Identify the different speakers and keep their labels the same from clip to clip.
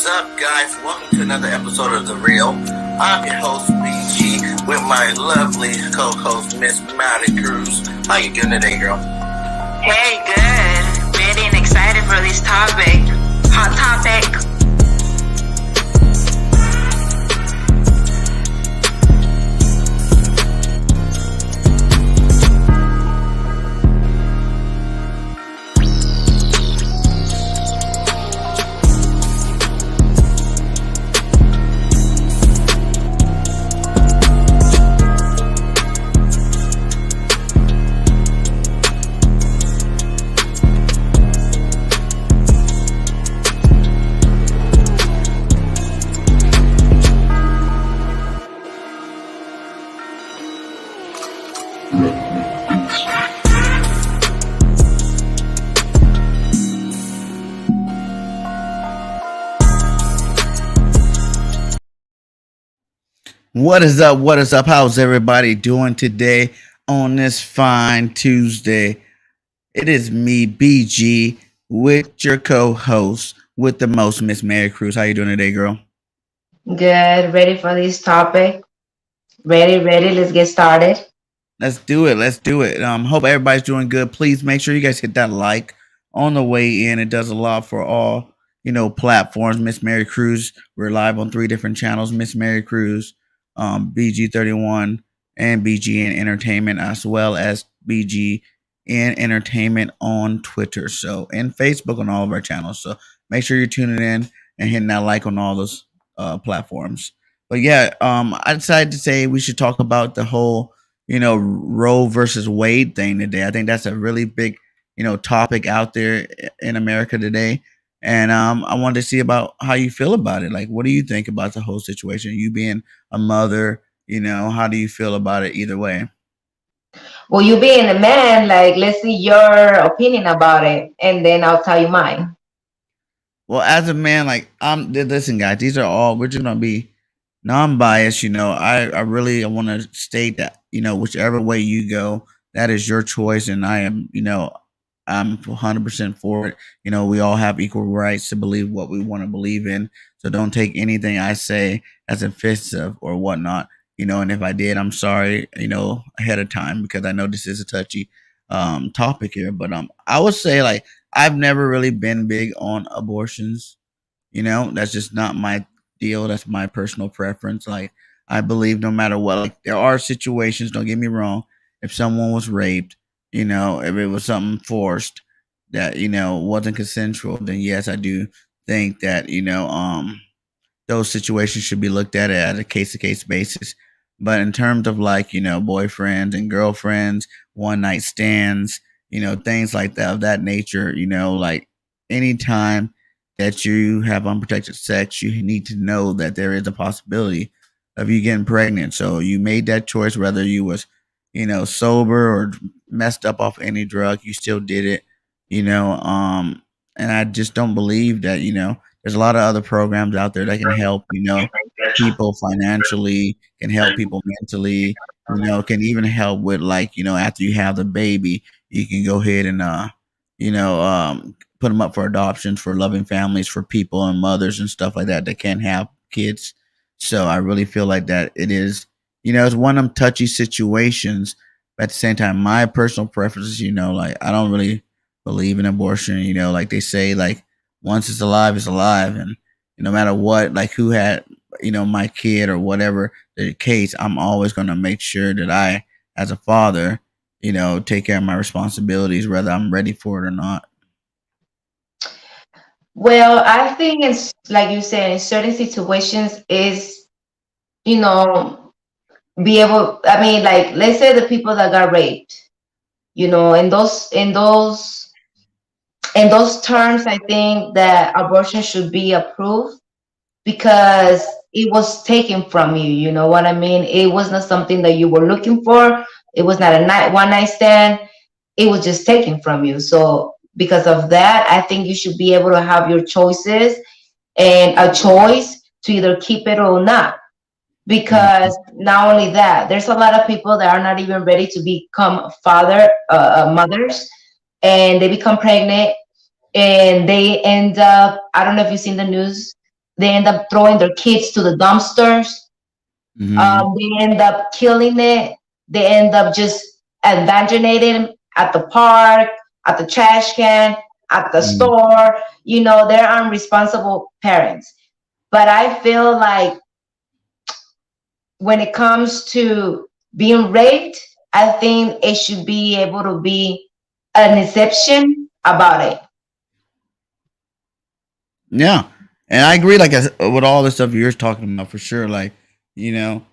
Speaker 1: What's up, guys? Welcome to another episode of The Real. I'm your host, BG, with my lovely co-host, Miss Maricruz. How you doing today, girl?
Speaker 2: Hey, good. Ready and excited for this topic. Hot topic.
Speaker 3: What is up? What is up? How's everybody doing today on this fine Tuesday? It is me, BG, with your co-host with the most, Miss Maricruz. How you doing today, girl?
Speaker 4: Good. Ready for this topic? Ready. Let's get started.
Speaker 3: Let's do it. Let's do it. Hope everybody's doing good. Please make sure you guys hit that like on the way in. It does a lot for all, platforms. Miss Maricruz. We're live on 3 different channels. Miss Maricruz, BG31, and BGN Entertainment, as well as BGN Entertainment on Twitter, and Facebook on all of our channels. So make sure you're tuning in and hitting that like on all those platforms. But yeah, I decided to say we should talk about the whole, Roe versus Wade thing today. I think that's a really big, topic out there in America today. And I wanted to see about how you feel about it. Like, what do you think about the whole situation? You being a mother, how do you feel about it either way?
Speaker 4: Well, you being a man, let's see your opinion about it, and then I'll tell you mine.
Speaker 3: Well, as a man, listen, guys, we're just gonna be non-biased. I want to state that, whichever way you go, that is your choice, and I'm 100% for it. We all have equal rights to believe what we want to believe in. So don't take anything I say as offensive or whatnot. And if I did, I'm sorry, ahead of time, because I know this is a touchy topic here. But I would say, I've never really been big on abortions. That's just not my deal. That's my personal preference. I believe no matter what, there are situations, don't get me wrong, if someone was raped, if it was something forced that, wasn't consensual, then yes, I do think that, those situations should be looked at a case to case basis. But in terms of boyfriends and girlfriends, one night stands, things like that of that nature, anytime that you have unprotected sex, you need to know that there is a possibility of you getting pregnant. So you made that choice, whether you was, sober or messed up off any drug, you still did it, and I just don't believe that, there's a lot of other programs out there that can help, people financially, can help people mentally, can even help with after you have the baby, you can go ahead and, put them up for adoptions for loving families, for people and mothers and stuff like that can't have kids. So I really feel like that it is, it's one of them touchy situations. But at the same time, my personal preferences, I don't really believe in abortion. Like they say, once it's alive, it's alive, and no matter what, who had, my kid or whatever the case, I'm always going to make sure that I, as a father, take care of my responsibilities, whether I'm ready for it or not.
Speaker 4: Well, I think it's like you said, in certain situations is, be able. I mean, let's say the people that got raped, in those terms, I think that abortion should be approved because it was taken from you. You know what I mean? It was not something that you were looking for. It was not a one night stand. It was just taken from you. So because of that, I think you should be able to have your choices and a choice to either keep it or not. Because not only that, there's a lot of people that are not even ready to become mothers, and they become pregnant, and they end up, I don't know if you've seen the news, They end up throwing their kids to the dumpsters.
Speaker 3: Mm-hmm.
Speaker 4: They end up killing it. They end up just abandoning it at the park, at the trash can, at the
Speaker 3: Mm-hmm.
Speaker 4: store. They're unresponsible parents. But I feel like when it comes to being raped, I think it should be able to be an exception about it.
Speaker 3: Yeah, and I agree. Like with all the stuff you're talking about, for sure. Like, you know,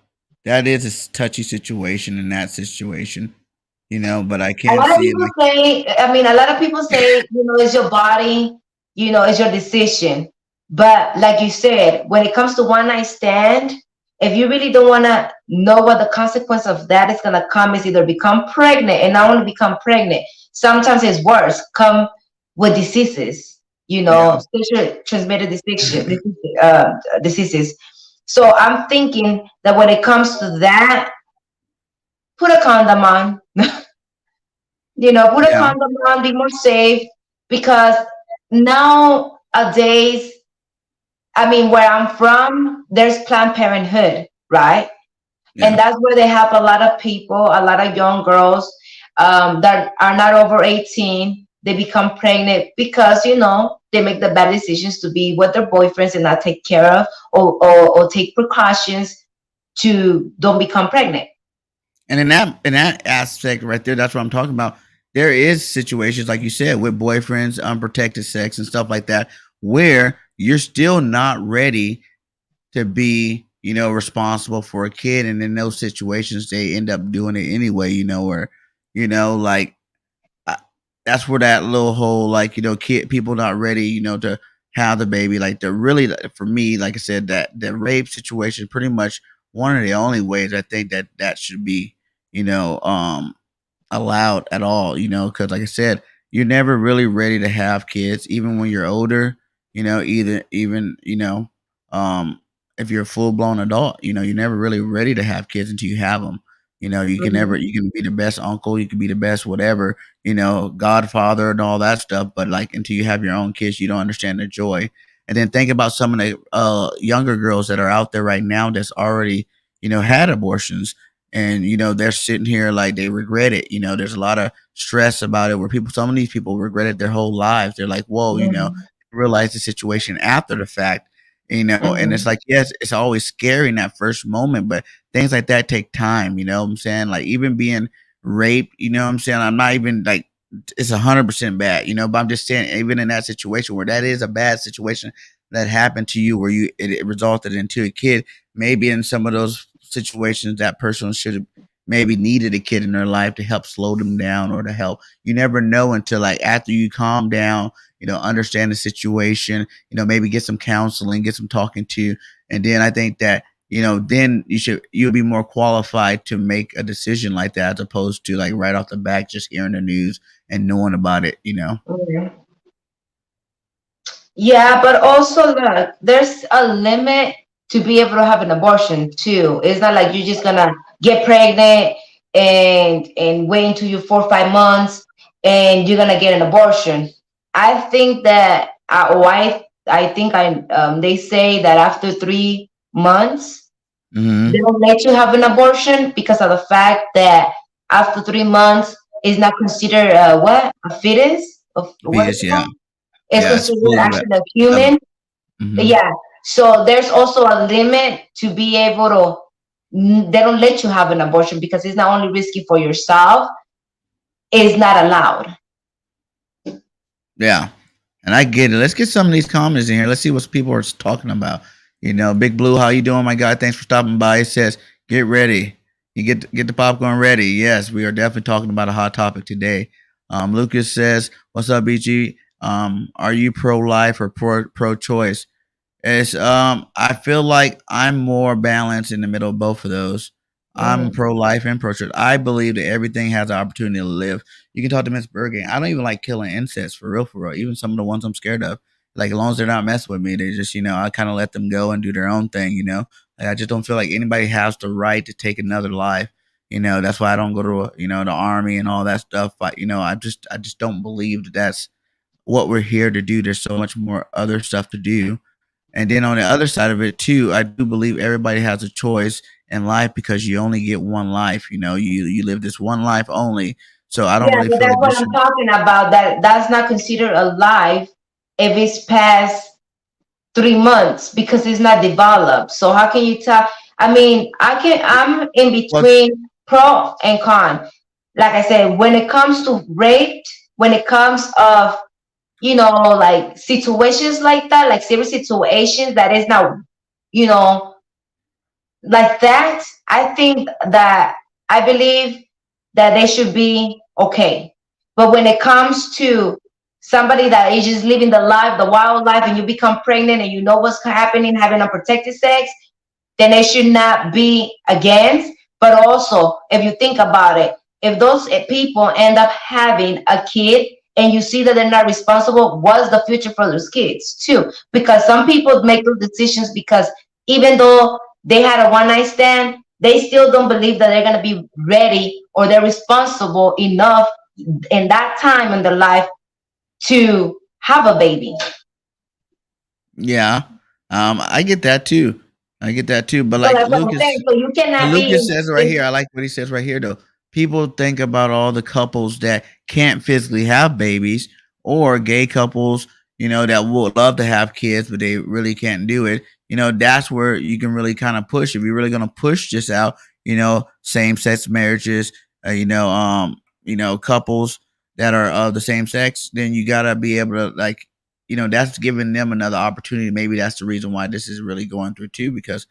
Speaker 3: that is a touchy situation in that situation. But I
Speaker 4: A
Speaker 3: can't
Speaker 4: lot of
Speaker 3: see it
Speaker 4: people
Speaker 3: like.
Speaker 4: say, a lot of people say, it's your body, it's your decision. But like you said, when it comes to one night stand, if you really don't want to know what the consequence of that is going to come, is either become pregnant, and not only become pregnant, sometimes it's worse, come with diseases,
Speaker 3: Yeah.
Speaker 4: sexually transmitted diseases. So I'm thinking that when it comes to that, put a condom on. Put a
Speaker 3: Yeah.
Speaker 4: condom on, be more safe, because nowadays, where I'm from, there's Planned Parenthood, right? And
Speaker 3: Yeah.
Speaker 4: that's where they have a lot of people, a lot of young girls that are not over 18. They become pregnant because, they make the bad decisions to be with their boyfriends and not take care of, or take precautions to don't become pregnant.
Speaker 3: And in that aspect right there, that's what I'm talking about. There is situations like you said with boyfriends, unprotected sex, and stuff like that, where you're still not ready to be, responsible for a kid, and in those situations, they end up doing it anyway. Or like I, that's where that little whole like kid people not ready to have the baby, like the really, for me, like I said, that the rape situation pretty much one of the only ways I think that should be you know um allowed at all, because like I said, you're never really ready to have kids, even when you're older, either even um if you're a full blown adult, you're never really ready to have kids until you have them. You can be the best uncle, you can be the best whatever, godfather and all that stuff, but like until you have your own kids, you don't understand the joy. And then think about some of the younger girls that are out there right now that's already had abortions, and they're sitting here like they regret it. There's a lot of stress about it, where some of these people regret it their whole lives. They're like, whoa,
Speaker 4: Mhm,
Speaker 3: realize the situation after the fact. And it's
Speaker 4: mhm,
Speaker 3: like, yes, it's always scary in that first moment, but things like that take time. You know what I'm saying? Like even being raped, what I'm saying, I'm not even like it's 100% bad, but I'm just saying, even in that situation where that is a bad situation that happened to you, where it resulted into a kid, maybe in some of those situations that person should have maybe needed a kid in their life to help slow them down, or to help. You never know until like after you calm down, understand the situation, maybe get some counseling, get some talking to, and then I think that then you'll be more qualified to make a decision like that, as opposed to like right off the bat just hearing the news and knowing about it.
Speaker 4: mhm. Yeah, but also look, there's a limit to be able to have an abortion too. It's not like you're just gonna get pregnant and wait until you're 4 or 5 months and you're gonna get an abortion. I think that I think they say that after 3 months they
Speaker 3: Mm-hmm.
Speaker 4: don't let you have an abortion because of the fact that after 3 months is not considered what, a fetus of what is
Speaker 3: Because
Speaker 4: it
Speaker 3: yeah,
Speaker 4: called? It's
Speaker 3: yeah, it's
Speaker 4: considered
Speaker 3: fully
Speaker 4: actually a
Speaker 3: of
Speaker 4: human.
Speaker 3: mm-hmm.
Speaker 4: Yeah. So there's also a limit to be able to. They don't let you have an abortion because it's not only risky for yourself, it's not allowed.
Speaker 3: Yeah, and I get it. Let's get some of these comments in here. Let's see what people are talking about. Big Blue, how you doing, my guy? Thanks for stopping by. It says, get ready. You get the popcorn ready. Yes, we are definitely talking about a hot topic today. Lucas says, what's up, BG? Are you pro life or pro choice? It's I feel like I'm more balanced in the middle of both of those. I'm
Speaker 4: Mhm.
Speaker 3: pro life and pro choice. I believe that everything has the opportunity to live. You can talk to Miss BIRDGANG. I don't even like killing insects for real, for real. Even some of the ones I'm scared of. Like as long as they're not messing with me, they just I kind of let them go and do their own thing. Like I just don't feel like anybody has the right to take another life. That's why I don't go to the army and all that stuff. But I just don't believe that that's what we're here to do. There's so much more other stuff to do. And then on the other side of it too, I do believe everybody has a choice in life because you only get one life. You know, you live this one life only. So I don't
Speaker 4: Yeah,
Speaker 3: really
Speaker 4: but
Speaker 3: feel
Speaker 4: that's
Speaker 3: like you
Speaker 4: what I'm
Speaker 3: should.
Speaker 4: talking about. That's not considered a life if it's past 3 months because it's not developed. So how can you tell? I mean, I'm in
Speaker 3: Well,
Speaker 4: between pro and con. Like I said, when it comes to rape, when it comes of like situations like that, like serious situations that is not, you know, like that, I think that I believe that they should be okay. But when it comes to somebody that is just living the life, the wild life, and you become pregnant and you know what's happening, having unprotected sex, then they should not be against. But also, if you think about it, if those people end up having a kid and you see that they're not responsible, what's the future for those kids too? Because some people make those decisions because even though they had a one night stand, they still don't believe that they're going to be ready or they're responsible enough in that time in their life to have a baby.
Speaker 3: yeah, I get that too. I get that too. But
Speaker 4: So
Speaker 3: like
Speaker 4: that's what I'm saying.
Speaker 3: Lucas,
Speaker 4: So you
Speaker 3: but
Speaker 4: cannot be
Speaker 3: Lucas says right here, I like what he says right here though. People think about all the couples that can't physically have babies or gay couples, that would love to have kids, but they really can't do it. That's where you can really kind of push. If you're really going to push this out, same sex marriages, couples that are of the same sex, then you got to be able to like, that's giving them another opportunity. Maybe that's the reason why this is really going through too, because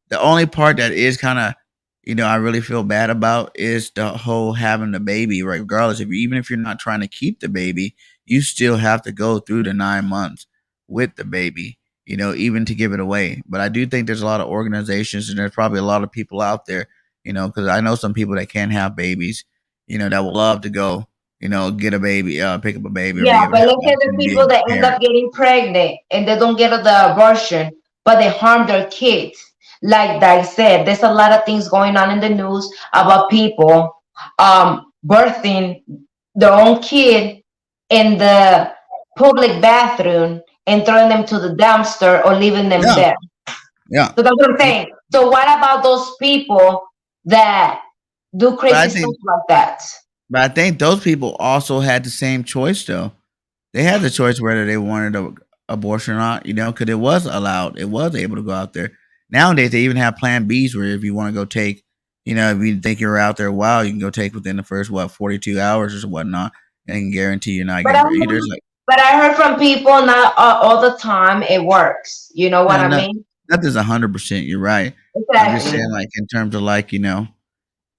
Speaker 3: the only part that is kind of, I really feel bad about is the whole having the baby. Right, regardless, even if you're not trying to keep the baby, you still have to go through the 9 months with the baby. Even to give it away. But I do think there's a lot of organizations and there's probably a lot of people out there, because I know some people that can't have babies, that would love to go, get a baby, pick up a baby, or
Speaker 4: Yeah,
Speaker 3: be able to
Speaker 4: but
Speaker 3: have
Speaker 4: let's say the
Speaker 3: and be
Speaker 4: people
Speaker 3: able to
Speaker 4: that end
Speaker 3: parent.
Speaker 4: up getting pregnant and they don't get the abortion, but they harm their kids. Like I said, there's a lot of things going on in the news about people birthing their own kid in the public bathroom and throwing them to the dumpster or leaving them
Speaker 3: Yeah,
Speaker 4: there.
Speaker 3: yeah.
Speaker 4: So that's what I'm saying. So what about those people that do
Speaker 3: But I
Speaker 4: crazy stuff
Speaker 3: think
Speaker 4: like that?
Speaker 3: But I think those people also had the same choice, though. They had the choice whether they wanted a abortion or not, because it was allowed. It was able to go out there. Nowadays, they even have Plan Bs where if you want to go take, if you think you're out there a while, you can go take within the first 42 hours or whatnot, and can guarantee you're not
Speaker 4: But
Speaker 3: getting
Speaker 4: I
Speaker 3: pregnant.
Speaker 4: heard, but I heard from people not all the time it works. You know what
Speaker 3: No,
Speaker 4: I
Speaker 3: no,
Speaker 4: mean?
Speaker 3: that is 100%. You're right. I'm just
Speaker 4: Exactly.
Speaker 3: saying, like in terms of like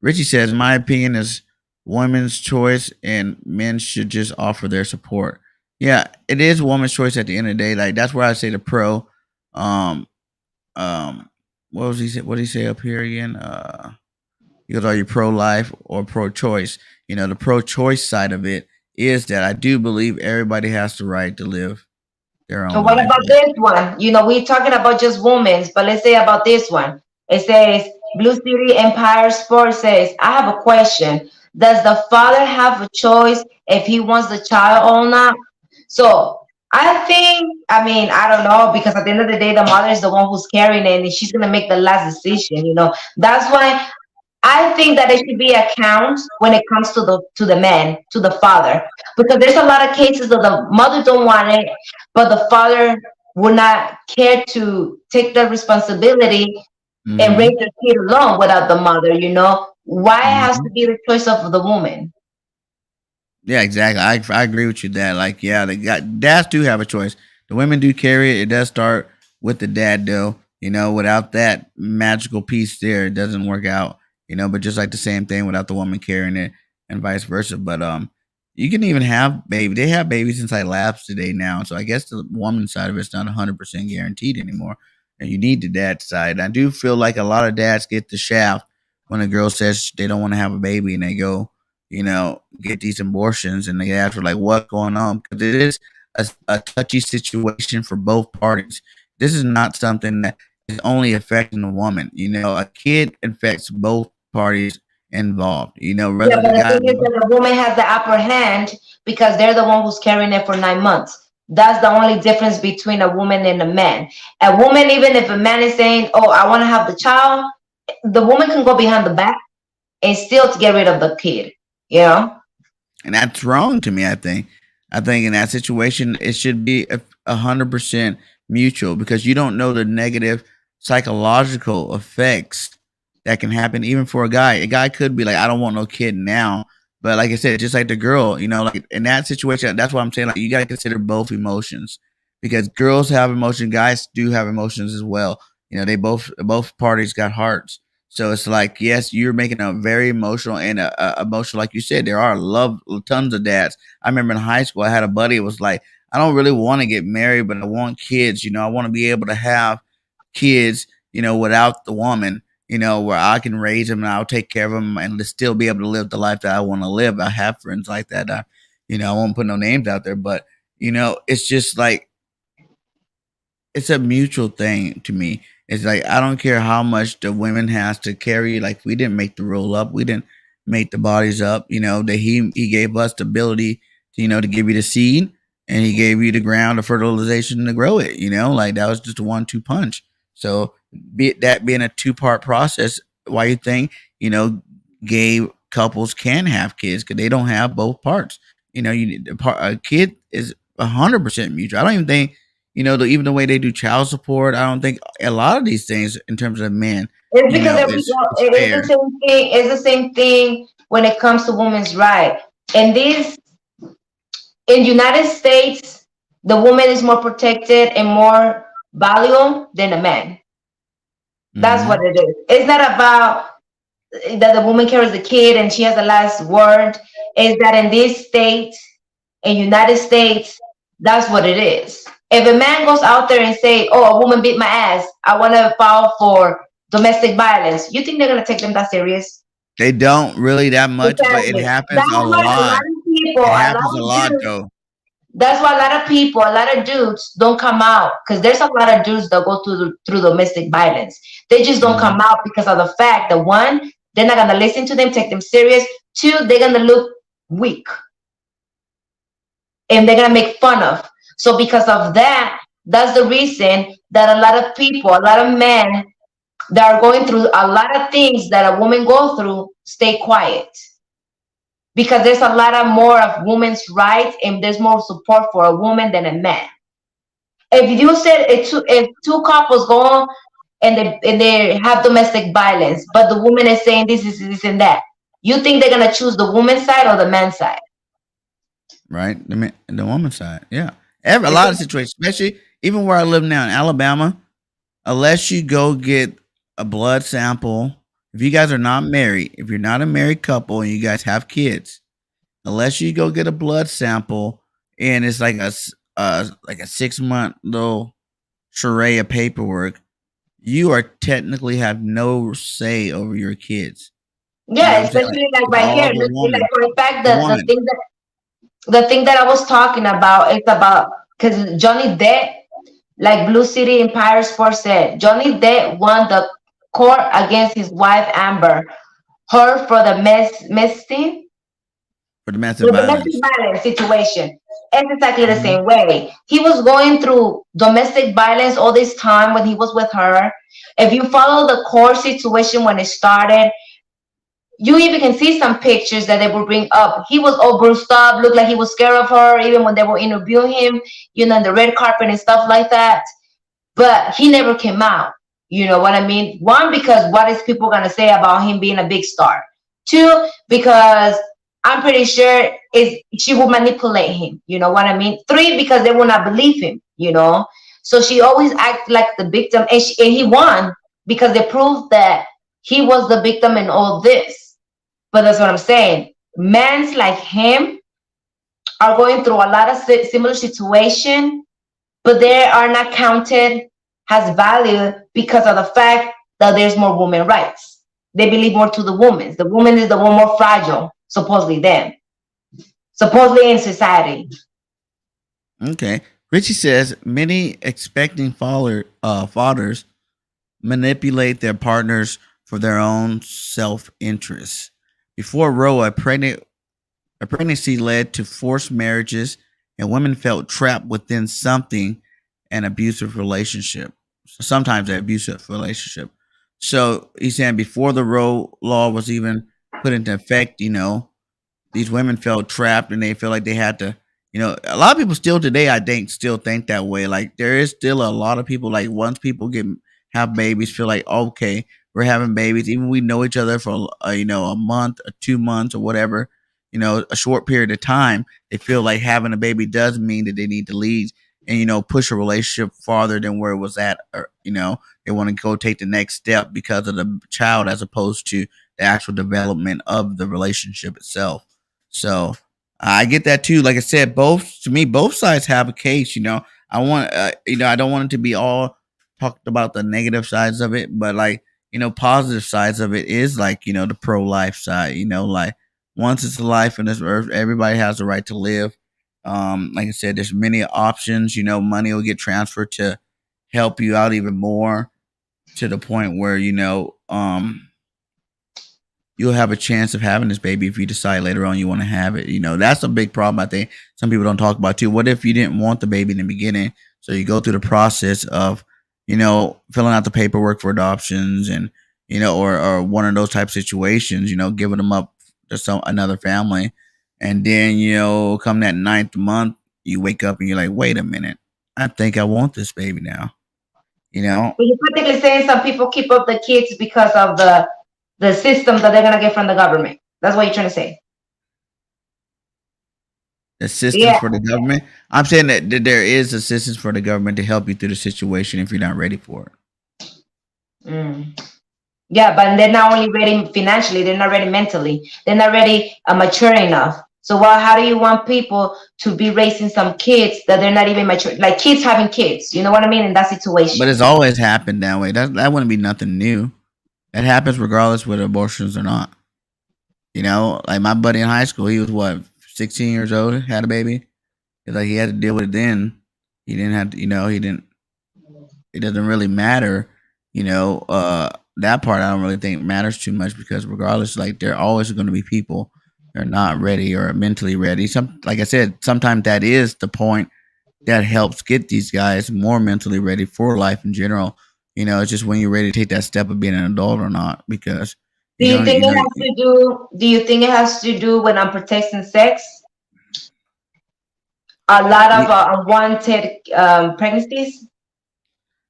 Speaker 3: Richie says, my opinion is women's choice and men should just offer their support. Yeah, it is woman's choice at the end of the day. Like that's where I say the pro. Um, what was he say? What did he say up here again? He goes, are you pro life or pro choice? The pro choice side of it is that I do believe everybody has the right to live their
Speaker 4: So
Speaker 3: own
Speaker 4: what
Speaker 3: life.
Speaker 4: about this one? We're talking about just women's, but let's say about this one. It says Blue City Empire Sports says, I have a question. Does the father have a choice if he wants the child or not? So I mean, I don't know, because at the end of the day, the mother is the one who's carrying it and she's gonna make the last decision. That's why I think that it should be a count when it comes to the man, to the father, because there's a lot of cases that the mother don't want it, but the father would not care to take the responsibility and raise
Speaker 3: Mm-hmm.
Speaker 4: their kid alone without the mother. Why it has
Speaker 3: Mm-hmm.
Speaker 4: to be the choice of the woman?
Speaker 3: Yeah, exactly. I agree with you that like yeah, dads do have a choice. The women do carry it. It does start with the dad though. Without that magical piece there, it doesn't work out. But just like the same thing without the woman carrying it and vice versa. But you can even have baby. They have babies inside labs today now. So I guess the woman side of it's not 100% guaranteed anymore. And you need the dad side. I do feel like a lot of dads get the shaft when a girl says they don't want to have a baby and they go get these abortions and they ask for like what's going on because it is a touchy situation for both parties. This is not something that is only affecting the woman. A kid affects both parties involved.
Speaker 4: Yeah,
Speaker 3: Whether
Speaker 4: but
Speaker 3: the
Speaker 4: the
Speaker 3: guy,
Speaker 4: thing is that the woman has the upper hand because they're the one who's carrying it for 9 months. That's the only difference between a woman and a man. A woman, even if a man is saying, "Oh, I want to have the child," the woman can go behind the back and still to get rid of the kid. You know?
Speaker 3: And that's wrong to me. I think in that situation it should be 100% mutual, because you don't know the negative psychological effects that can happen even for a guy. A guy could be like, I don't want no kid now, but like I said, just like the girl, like in that situation, that's why I'm saying, like, you got to consider both emotions, because girls have emotion, guys do have emotions as well. They both parties got hearts. So it's like, yes, you're making a very emotional and emotional, like you said. There are love tons of dads. I remember in high school, I had a buddy. It was like, I don't really want to get married, but I want kids. I want to be able to have kids, without the woman. Where I can raise them and I'll take care of them and still be able to live the life that I want to live. I have friends like that. I won't put no names out there, but it's just like, it's a mutual thing to me. It's like, I don't care how much the women has to carry. Like, we didn't make the rule up. We didn't make the bodies up. That he gave us the ability to, to give you the seed, and he gave you the ground, the fertilization to grow it. Like, that was just a 1-2 punch. So that being a 2-part process, why you think, gay couples can have kids, because they don't have both parts. A kid is 100% mutual. I don't even think, even the way they do child support, I don't think a lot of these things in terms of men,
Speaker 4: It's because
Speaker 3: it's
Speaker 4: it is
Speaker 3: fair.
Speaker 4: the same thing. It's the same thing when it comes to women's right. And this in United States, the woman is more protected and more valuable than a man. That's what
Speaker 3: Hmm.
Speaker 4: it is. It's not about that the woman carries the kid and she has the last word. Is that in this state, in United States, that's what it is. If a man goes out there and say, "Oh, a woman beat my ass, I want to file for domestic violence," you think they're gonna take them that serious?
Speaker 3: They don't really that much, but it
Speaker 4: Exactly.
Speaker 3: happens a
Speaker 4: That's why a lot
Speaker 3: lot.
Speaker 4: of people,
Speaker 3: It
Speaker 4: a lot
Speaker 3: happens a
Speaker 4: of
Speaker 3: lot,
Speaker 4: dudes,
Speaker 3: though.
Speaker 4: that's why a lot of people, a lot of dudes don't come out because there's a lot of dudes that go through domestic violence. They just don't
Speaker 3: Hmm.
Speaker 4: come out because of the fact that one, they're not gonna listen to them, take them serious. Two, they're gonna look weak and they're gonna make fun of. So because of that, that's the reason that a lot of people, a lot of men that are going through a lot of things that a woman go through, stay quiet because there's a lot of more of women's rights and there's more support for a woman than a man. If you said if two couples go on and they have domestic violence, but the woman is saying this and that, you think they're gonna choose the woman's side or the man's side?
Speaker 3: Right? The woman's side, yeah. A lot of situations, especially even where I live now in Alabama, unless you go get a blood sample, if you guys are not married, if you're not a married couple and you guys have kids, unless you go get a blood sample, and it's like like a 6-month little charade of paperwork, you are technically have no say over your kids. You know
Speaker 4: Yeah,
Speaker 3: what I'm saying? Like,
Speaker 4: especially like
Speaker 3: it's
Speaker 4: right
Speaker 3: all
Speaker 4: here.
Speaker 3: the
Speaker 4: Like
Speaker 3: woman.
Speaker 4: for a fact,
Speaker 3: The
Speaker 4: the
Speaker 3: woman.
Speaker 4: thing that I was talking about is about because Johnny Depp, like Blue City Empire Sports said, Johnny Depp won the court against his wife Amber Heard for the messing
Speaker 3: For domestic
Speaker 4: the domestic
Speaker 3: violence.
Speaker 4: violence situation. It's exactly the
Speaker 3: Hmm.
Speaker 4: same way. He was going through domestic violence all this time when he was with her. If you follow the court situation when it started, you even can see some pictures that they will bring up. He was all bruised up, looked like he was scared of her, even when they were interviewing him, in the red carpet and stuff like that. But he never came out. You know what I mean? One, because what is people gonna say about him being a big star? Two, because I'm pretty sure is she will manipulate him. You know what I mean? Three, because they will not believe him. So she always acts like the victim, and he won because they proved that he was the victim in all this. But that's what I'm saying. Men like him are going through a lot of similar situation, but they are not counted as value because of the fact that there's more women rights. They believe more to the woman. The woman is the one more fragile, supposedly them, supposedly in society.
Speaker 3: Okay. Richie says many expecting fathers manipulate their partners for their own self interest. Before Roe, a pregnancy led to forced marriages and women felt trapped within something, an abusive relationship. Sometimes an abusive relationship. So he's saying before the Roe law was even put into effect, these women felt trapped and they feel like they had to, a lot of people still today, I think, still think that way. Like there is still a lot of people, like once people have babies, feel like, okay, we're having babies, even we know each other for a month or 2 months or whatever, a short period of time, they feel like having a baby does mean that they need to leave and push a relationship farther than where it was at, or they want to go take the next step because of the child as opposed to the actual development of the relationship itself. So I get that too. Like I said, both sides have a case. I don't want it to be all talked about the negative sides of it, but like positive sides of it is like the pro life side. Like once it's a life on this earth, everybody has the right to live. Like I said, there's many options. Money will get transferred to help you out even more to the point where you'll have a chance of having this baby if you decide later on you want to have it. That's a big problem I think some people don't talk about too. What if you didn't want the baby in the beginning? So you go through the process of, filling out the paperwork for adoptions and, or one of those type of situations, giving them up to another family. And then, come that ninth month, you wake up and you're like, wait a minute, I think I want this baby now.
Speaker 4: But you're practically saying some people keep up the kids because of the system that they're gonna get from the government. That's what you're trying to say.
Speaker 3: Assistance
Speaker 4: Yeah.
Speaker 3: for the government. I'm saying that there is assistance for the government to help you through the situation if you're not ready for it.
Speaker 4: Mm. Yeah, but they're not only ready financially, they're not ready mentally. They're not ready mature enough. So how do you want people to be raising some kids that they're not even mature, like kids having kids? You know what I mean? In that situation.
Speaker 3: But it's always happened that way. That wouldn't be nothing new. That happens regardless whether abortions or not. Like my buddy in high school, he was what, 16 years old, had a baby. It's like he had to deal with it then. He didn't have to, he didn't. It doesn't really matter, that part I don't really think matters too much because regardless, like there are always going to be people that are not ready or mentally ready. Like I said, sometimes that is the point that helps get these guys more mentally ready for life in general. It's just when you're ready to take that step of being an adult or not. Because
Speaker 4: do you think it has to do? Do you think it has to do with unprotected sex? A lot of unwanted pregnancies.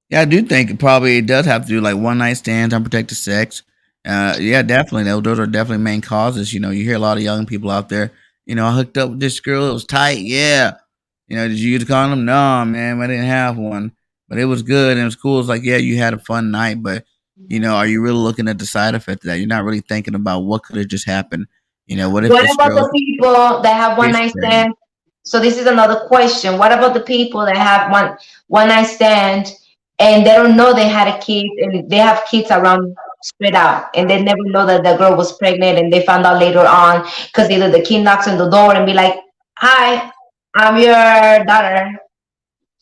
Speaker 3: Yeah, I do think it does have to do like one night stands, unprotected sex. Yeah, definitely. Those are definitely main causes. You hear a lot of young people out there. I hooked up with this girl. It was tight. Yeah. Did you use a condom? No, man, I didn't have one, but it was good and it was cool. It's like, yeah, you had a fun night, but are you really looking at the side effect of that? You're not really thinking about what could have just happened. What if
Speaker 4: what about the people that have one night stand? So this is another question. What about the people that have one night stand and they don't know they had a kid and they have kids around spread out and they never know that the girl was pregnant and they found out later on because either the kid knocks on the door and be like, "Hi, I'm your daughter.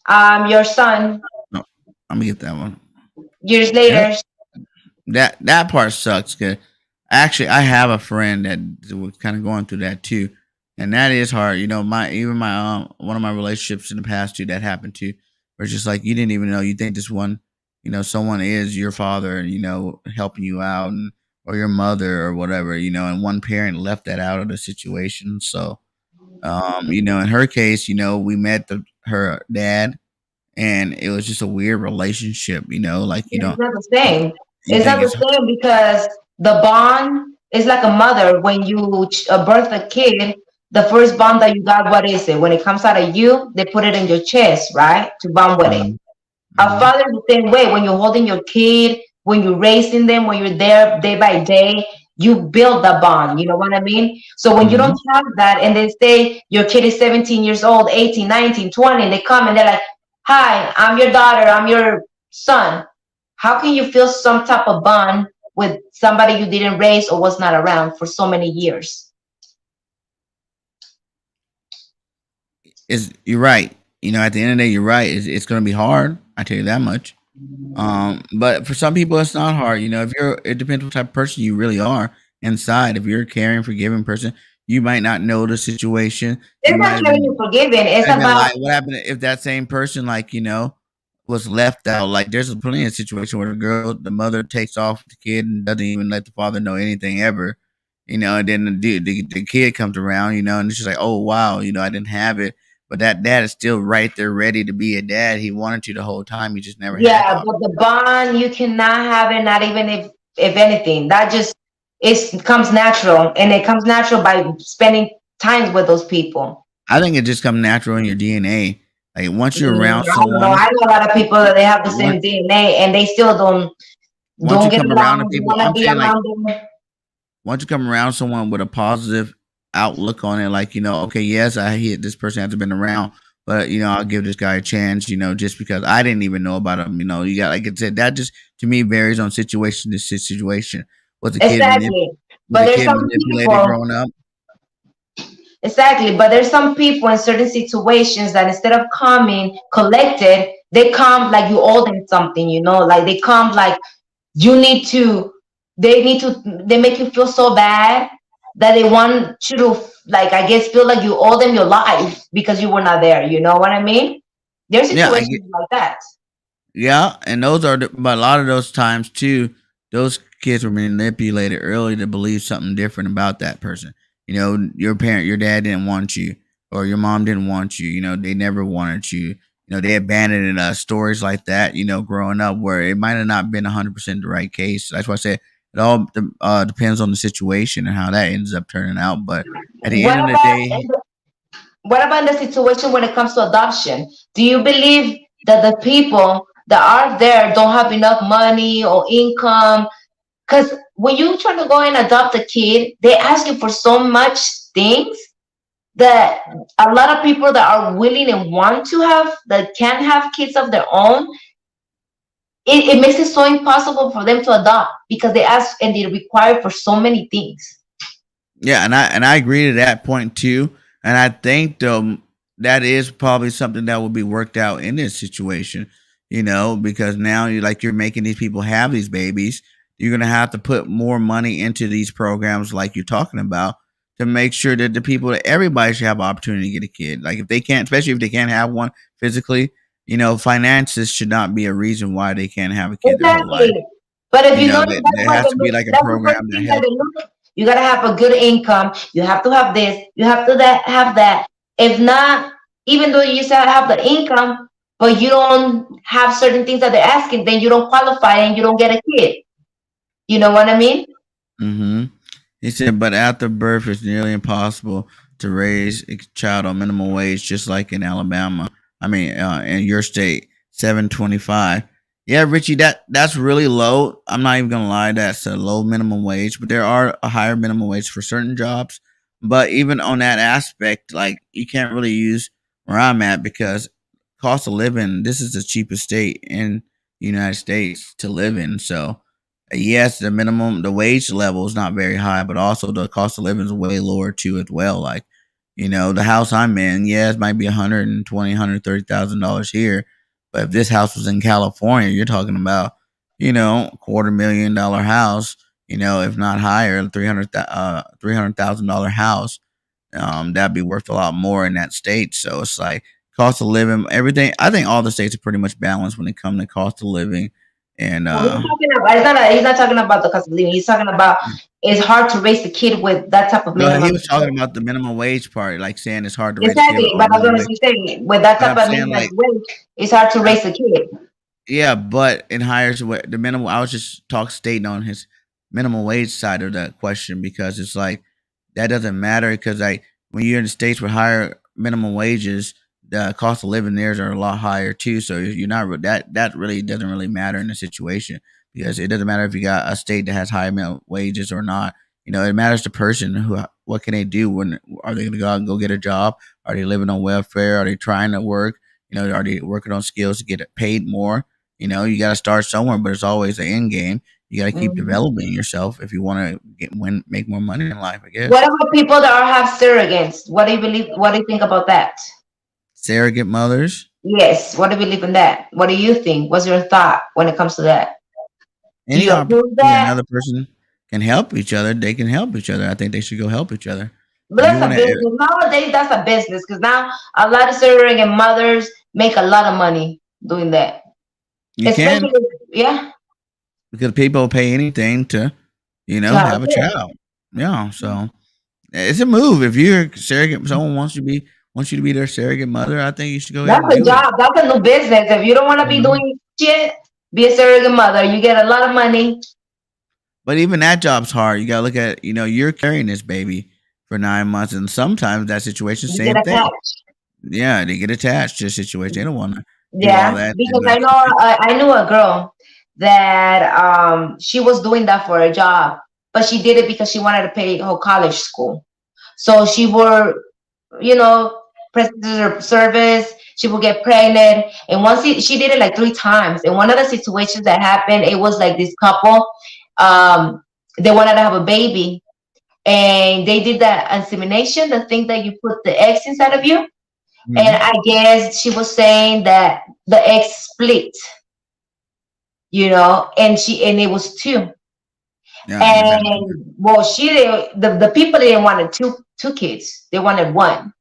Speaker 4: I'm your son."
Speaker 3: No, I'm gonna get that one.
Speaker 4: Years later.
Speaker 3: Yep. That part sucks. Cause actually, I have a friend that was kind of going through that too, and that is hard. My one of my relationships in the past too that happened to, where it's just like you didn't even know. You think this one, someone is your father, helping you out, or your mother or whatever, and one parent left that out of the situation. So, in her case, we met her dad, and it was just a weird relationship. Like
Speaker 4: it's not the same. It's not the same because the bond is like a mother. When you birth a kid, the first bond that you got, what is it? When it comes out of you, they put it in your chest, right? To bond with it. A father is the same way. When you're holding your kid, when you're raising them, when you're there day by day, you build the bond. You know what I mean? So when you don't have that and they say your kid is 17 years old, 18, 19, 20, and they come and they're like, "Hi, I'm your daughter, I'm your son." How can you feel some type of bond with somebody you didn't raise or was not around for so many years?
Speaker 3: You're right. At the end of the day, you're right. It's going to be hard. I tell you that much. But for some people, it's not hard. It depends what type of person you really are inside. If you're a caring, forgiving person, you might not know the situation. You
Speaker 4: It's
Speaker 3: might
Speaker 4: not
Speaker 3: have
Speaker 4: telling you
Speaker 3: been,
Speaker 4: forgiving. It's
Speaker 3: and then
Speaker 4: about
Speaker 3: like what happened if that same person, like, was left out? Like there's plenty of situation where the mother takes off with the kid and doesn't even let the father know anything ever. And then the kid comes around, and it's just like, oh wow, I didn't have it. But that dad is still right there ready to be a dad. He wanted you the whole time. He just never had the
Speaker 4: yeah, but
Speaker 3: opportunity.
Speaker 4: the bond you cannot have it. Not even if anything, that just it comes natural, and it comes natural by spending time with those people.
Speaker 3: I think it just comes natural in your DNA. Like once you're around
Speaker 4: I don't know.
Speaker 3: someone,
Speaker 4: I know a lot of people that they have the
Speaker 3: once
Speaker 4: same DNA and they still
Speaker 3: once
Speaker 4: don't
Speaker 3: you
Speaker 4: get
Speaker 3: come around the
Speaker 4: along. Don't
Speaker 3: people,
Speaker 4: want to
Speaker 3: I'm
Speaker 4: be
Speaker 3: saying like
Speaker 4: around them.
Speaker 3: once you come around someone with a positive outlook on it, like, okay, yes, I hit this person hasn't been around, but I'll give this guy a chance, just because I didn't even know about him. You got, like I said, that just to me varies on situation to situation. Was the kid
Speaker 4: Exactly.
Speaker 3: was
Speaker 4: But
Speaker 3: the
Speaker 4: there's
Speaker 3: kid
Speaker 4: some
Speaker 3: manipulated
Speaker 4: people.
Speaker 3: growing up?
Speaker 4: Exactly. But there's some people in certain situations that instead of coming collected, they come like you owe them something. Like they come like you need to. They need to. They make you feel so bad that they want you to, like, I guess, feel like you owe them your life because you were not there. You know what I mean? There's
Speaker 3: Yeah,
Speaker 4: situations like that.
Speaker 3: yeah, and but a lot of those times too, those kids were manipulated early to believe something different about that person. Your dad didn't want you, or your mom didn't want you. They never wanted you. They abandoned stories like that. Growing up, where it might have not been 100% the right case. That's why I said it all depends on the situation and how that ends up turning out. But at the
Speaker 4: What
Speaker 3: end of the day,
Speaker 4: about what about the situation when it comes to adoption? Do you believe that the people that are there don't have enough money or income? Because when you try to go and adopt a kid, they ask you for so much things that a lot of people that are willing and want to have, that can have kids of their own, it makes it so impossible for them to adopt because they ask and they require for so many things.
Speaker 3: yeah, and I agree to that point too. And I think that is probably something that will be worked out in this situation, because now you're making these people have these babies. You're gonna have to put more money into these programs like you're talking about to make sure that the people that everybody should have an opportunity to get a kid. Like if they can't, especially if they can't have one physically, finances should not be a reason why they can't have a kid their whole life.
Speaker 4: Exactly. But if you notice,
Speaker 3: There has to be like a
Speaker 4: that's the
Speaker 3: program
Speaker 4: first
Speaker 3: that
Speaker 4: thing that
Speaker 3: helps.
Speaker 4: they look. You gotta have a good income. You have to have this. You have to have that. If not, even though you say have the income, but you don't have certain things that they're asking, then you don't qualify and you don't get a kid. You know what I mean?
Speaker 3: Hmm. He said, but after birth, it's nearly impossible to raise a child on minimum wage, just like in Alabama. I mean, in your state, 7.25. Yeah, Richie, that's really low. I'm not even gonna lie, that's a low minimum wage. But there are a higher minimum wage for certain jobs. But even on that aspect, like you can't really use where I'm at because cost of living. This is the cheapest state in the United States to live in. So yes, the wage level is not very high, but also the cost of living is way lower too as well. Like, the house I'm in, yeah, it might be 120, $130,000 here, but if this house was in California, you're talking about, $250,000 house, if not higher, $300,000 house. That'd be worth a lot more in that state. So it's like cost of living, everything. I think all the states are pretty much balanced when it comes to cost of living, and
Speaker 4: No, he's talking about. He's not talking about the cost of living. He's talking about it's hard to raise a kid with that type of
Speaker 3: no, he
Speaker 4: minimum.
Speaker 3: was talking about the minimum wage part, like saying it's hard to raise a kid
Speaker 4: Exactly,
Speaker 3: on
Speaker 4: but I was
Speaker 3: minimum
Speaker 4: gonna
Speaker 3: wage.
Speaker 4: say with that
Speaker 3: But
Speaker 4: type
Speaker 3: I'm
Speaker 4: of
Speaker 3: saying
Speaker 4: minimum
Speaker 3: like,
Speaker 4: wage, it's hard to
Speaker 3: I'm,
Speaker 4: raise a kid.
Speaker 3: yeah, but in higher the minimum. I was just stating on his minimum wage side of that question because it's like that doesn't matter because like when you're in states with higher minimum wages, the cost of living theirs are a lot higher too. So you're not that really doesn't really matter in the situation because it doesn't matter if you got a state that has high minimum wages or not. It matters the person who what can they do when are they going to go out and go get a job? Are they living on welfare? Are they trying to work? Are they working on skills to get paid more? You got to start somewhere, but it's always an end game. You got to keep
Speaker 4: Mhm.
Speaker 3: developing yourself if you want to make more money in life. I
Speaker 4: What
Speaker 3: guess
Speaker 4: about people that have surrogates? What do you believe? What do you think about that?
Speaker 3: surrogate mothers.
Speaker 4: Yes. What do you believe in that? What do you think? What's your thought when it comes to that? Do
Speaker 3: Any
Speaker 4: you approve
Speaker 3: opportunity
Speaker 4: that?
Speaker 3: another person can help each other, they can help each other. I think they should go help each other.
Speaker 4: But
Speaker 3: If you
Speaker 4: that's
Speaker 3: want
Speaker 4: a
Speaker 3: to,
Speaker 4: business. Nowadays, that's a business because now a lot of surrogate mothers make a lot of money doing that.
Speaker 3: you can,
Speaker 4: Especially, yeah,
Speaker 3: because people pay anything to,
Speaker 4: to have a
Speaker 3: have a
Speaker 4: kid.
Speaker 3: child. Yeah, so it's a move. If you're a surrogate, someone wants you to be their surrogate mother. I think you should go ahead
Speaker 4: That's
Speaker 3: and
Speaker 4: a
Speaker 3: do it.
Speaker 4: job. That's a new business. If you don't want to
Speaker 3: You
Speaker 4: be
Speaker 3: know?
Speaker 4: doing shit, be a surrogate mother. You get a lot of money.
Speaker 3: But even that job's hard. You gotta look at, you're carrying this baby for 9 months, and sometimes that situation,
Speaker 4: You get
Speaker 3: same thing.
Speaker 4: attached.
Speaker 3: Yeah, they get attached to a situation. They don't want to do all
Speaker 4: Yeah,
Speaker 3: that.
Speaker 4: because
Speaker 3: And
Speaker 4: I know I knew a girl that she was doing that for a job, but she did it because she wanted to pay her college school. So she would, you know, present her service. She would get pregnant, and once she did it like 3 times. And one of the situations that happened, it was like this couple, um, they wanted to have a baby, and they did that insemination, the thing that you put the eggs inside of you. And
Speaker 3: Mhm.
Speaker 4: I guess she was saying that the eggs split, and it was two.
Speaker 3: Yeah, you better.
Speaker 4: And well, she didn't, the people didn't want two kids. They wanted one.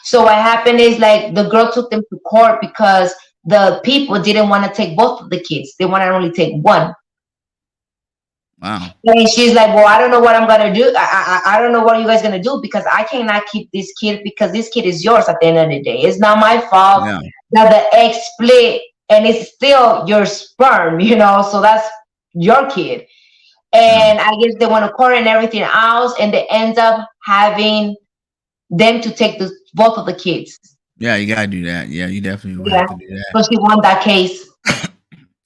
Speaker 4: So what happened is like the girl took them to court because the people didn't want to take both of the kids. They wanted to only take one.
Speaker 3: Wow.
Speaker 4: And she's like, "Well, I don't know what I'm gonna do. I don't know what you guys gonna do because I cannot keep this kid because this kid is yours at the end of the day. It's not my fault
Speaker 3: Yeah.
Speaker 4: that the egg split and it's still your sperm, So that's your kid."
Speaker 3: Yeah.
Speaker 4: And I guess they want to court and everything else, and they end up having them to take both of the kids.
Speaker 3: Yeah, you gotta do that. Yeah, you definitely will have
Speaker 4: Yeah,
Speaker 3: to do that.
Speaker 4: so she won that case.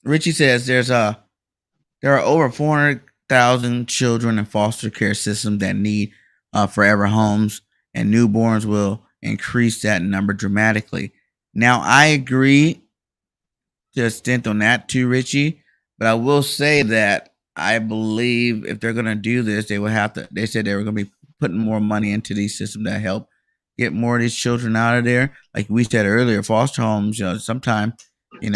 Speaker 3: Richie says there are over 400,000 children in foster care systems that need forever homes, and newborns will increase that number dramatically. Now, I agree to a stint on that too, Richie. But I will say that I believe if they're gonna do this, they will have to. They said they were gonna be putting more money into these systems that help get more of these children out of there. Like we said earlier, foster homes. You know, sometimes you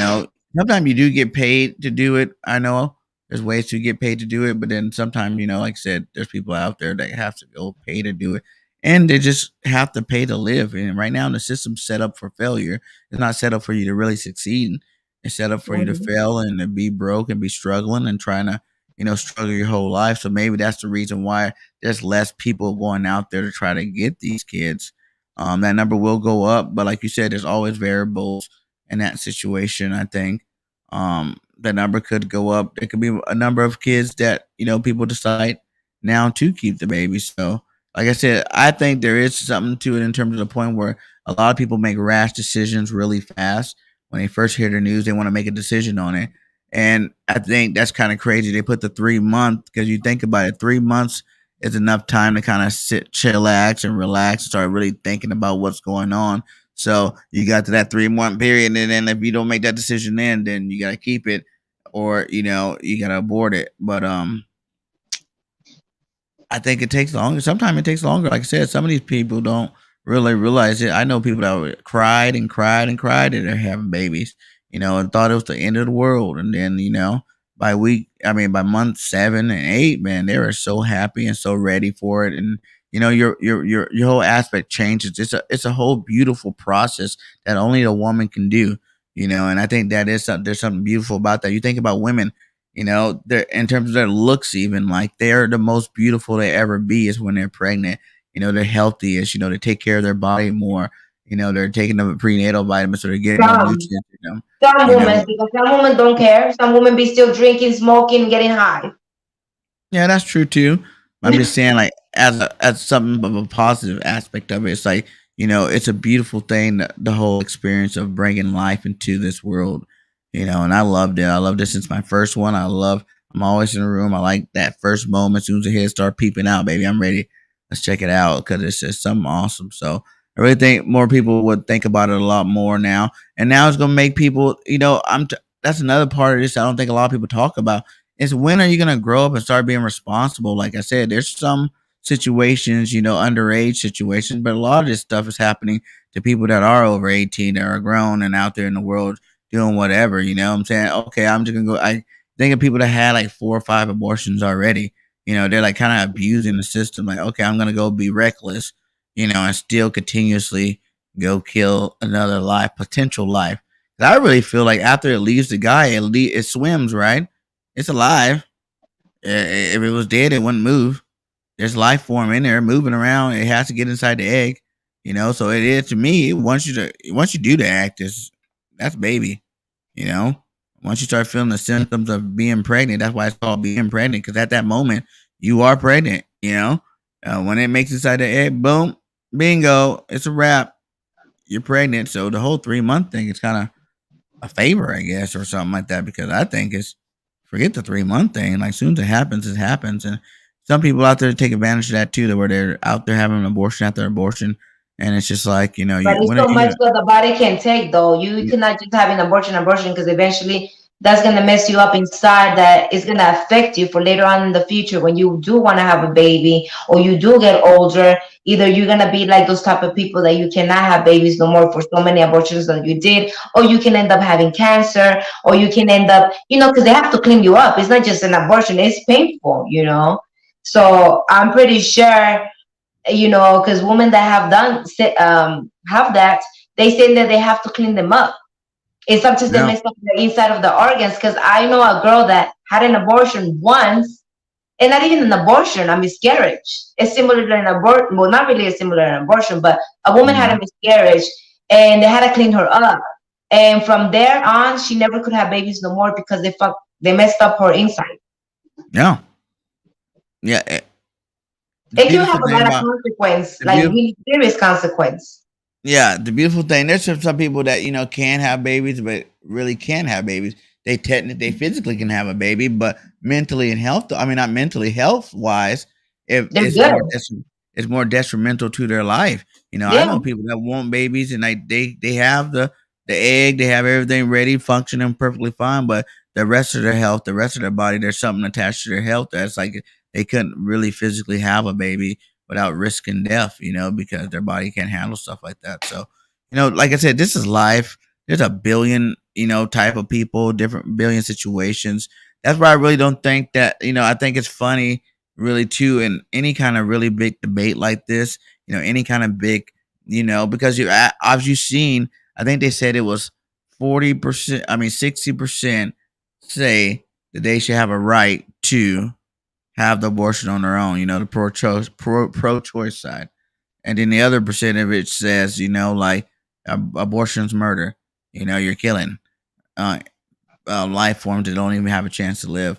Speaker 3: do get paid to do it. I know there's ways to get paid to do it, but then sometimes, like I said, there's people out there that have to go pay to do it, and they just have to pay to live. And right now, the system's set up for failure. It's not set up for you to really succeed. It's set up for you to
Speaker 4: Mhm.
Speaker 3: fail and to be broke and be struggling and trying to, struggle your whole life. So maybe that's the reason why there's less people going out there to try to get these kids. That number will go up, but like you said, there's always variables in that situation. I think the number could go up. There could be a number of kids that people decide now to keep the baby. So, like I said, I think there is something to it in terms of the point where a lot of people make rash decisions really fast when they first hear the news. They want to make a decision on it, and I think that's kind of crazy. They put the 3 month because you think about it, 3 months is enough time to kind of sit, chillax, and relax, and start really thinking about what's going on. So you got to that 3 month period, and then if you don't make that decision, then you got to keep it, or you got to abort it. But I think it takes longer. Sometimes it takes longer. Like I said, some of these people don't really realize it. I know people that cried and cried and cried that they're having babies, and thought it was the end of the world. And then, by month 7 and 8, man, they were so happy and so ready for it. And your whole aspect changes. It's a whole beautiful process that only a woman can do. And I think that is something. There's something beautiful about that. You think about women, they're in terms of their looks, even like they're the most beautiful they ever be is when they're pregnant. They're healthiest. They take care of their body more. They're taking the prenatal vitamins, so they're getting more
Speaker 4: Some,
Speaker 3: nutrients in them.
Speaker 4: some
Speaker 3: You know,
Speaker 4: women, because some women don't care. Some women be still drinking, smoking, getting high.
Speaker 3: Yeah, that's true too. I'm just saying, like, as something of a positive aspect of it, it's like it's a beautiful thing, the whole experience of bringing life into this world. And I loved it. I loved it since my first one. I'm always in the room. I like that first moment. As soon as the head start peeping out, baby, I'm ready. Let's check it out because it's just something awesome. So I really think more people would think about it a lot more now, and now it's gonna make people. That's another part of this. I don't think a lot of people talk about is when are you going to grow up and start being responsible? Like I said, there's some situations, underage situations, but a lot of this stuff is happening to people that are over 18, that are grown and out there in the world doing whatever. You know what I'm saying? Okay, I'm just going to go. I think of people that had like 4 or 5 abortions already. They're like kind of abusing the system. Like, okay, I'm going to go be reckless. and still continuously go kill another life, potential life. I really feel like after it leaves the guy, it swims, right? It's alive. If it was dead, it wouldn't move. There's life form in there moving around. It has to get inside the egg, So it is to me. Once you do the act, that's baby, you know. Once you start feeling the symptoms of being pregnant, that's why it's called being pregnant. Because at that moment, you are pregnant. When it makes inside the egg, boom, bingo, it's a wrap. You're pregnant. So the whole 3 month thing is kind of a favor, I guess, or something like that. Because I think it's forget the 3 month thing. Like, soon as it happens. And some people out there take advantage of that too, that where they're out there having an abortion after abortion, and it's just like
Speaker 4: But
Speaker 3: you
Speaker 4: it's
Speaker 3: when
Speaker 4: so
Speaker 3: it,
Speaker 4: much that the body can take, though. You cannot just have an abortion, because eventually that's gonna mess you up inside. That is gonna affect you for later on in the future when you do want to have a baby or you do get older. Either you're gonna be like those type of people that you cannot have babies no more for so many abortions that you did, or you can end up having cancer, or you can end up, because they have to clean you up. It's not just an abortion; it's painful. So I'm pretty sure because women that have have that, they say that they have to clean them up. It's not just they
Speaker 3: no,
Speaker 4: mess up the inside of the organs. Because I know a girl that had an abortion once, and not even an abortion, a miscarriage. It's similar to an abortion. Well, not really similar to an abortion, but a woman had a
Speaker 3: mhm,
Speaker 4: miscarriage, and they had to clean her up. And from there on, she never could have babies no more because they messed up her inside.
Speaker 3: yeah, yeah. The
Speaker 4: It can have
Speaker 3: beautiful
Speaker 4: a
Speaker 3: thing
Speaker 4: lot of
Speaker 3: about
Speaker 4: consequence,
Speaker 3: the
Speaker 4: like
Speaker 3: beautiful
Speaker 4: really serious consequence.
Speaker 3: Yeah, the beautiful thing. There's some people that can have babies, but really can't have babies. They physically can have a baby, but mentally and health. I mean, not mentally, health wise, if
Speaker 4: They're good.
Speaker 3: it's more detrimental to their life. I
Speaker 4: Yeah.
Speaker 3: know people that want babies and they have the egg, they have everything ready, functioning perfectly fine, but the rest of their health, the rest of their body, there's something attached to their health that's like they couldn't really physically have a baby without risking death, because their body can't handle stuff like that. So, like I said, this is life. There's a billion, type of people, different billion situations. That's why I really don't think that, I think it's funny, really, too, in any kind of really big debate like this, any kind of big, because as you've seen, I think they said it was 40%, I mean, 60% say that they should have a right to have the abortion on their own, the pro choice side. And then the other percent of it says, like abortion's murder. You're killing uh, life forms that don't even have a chance to live.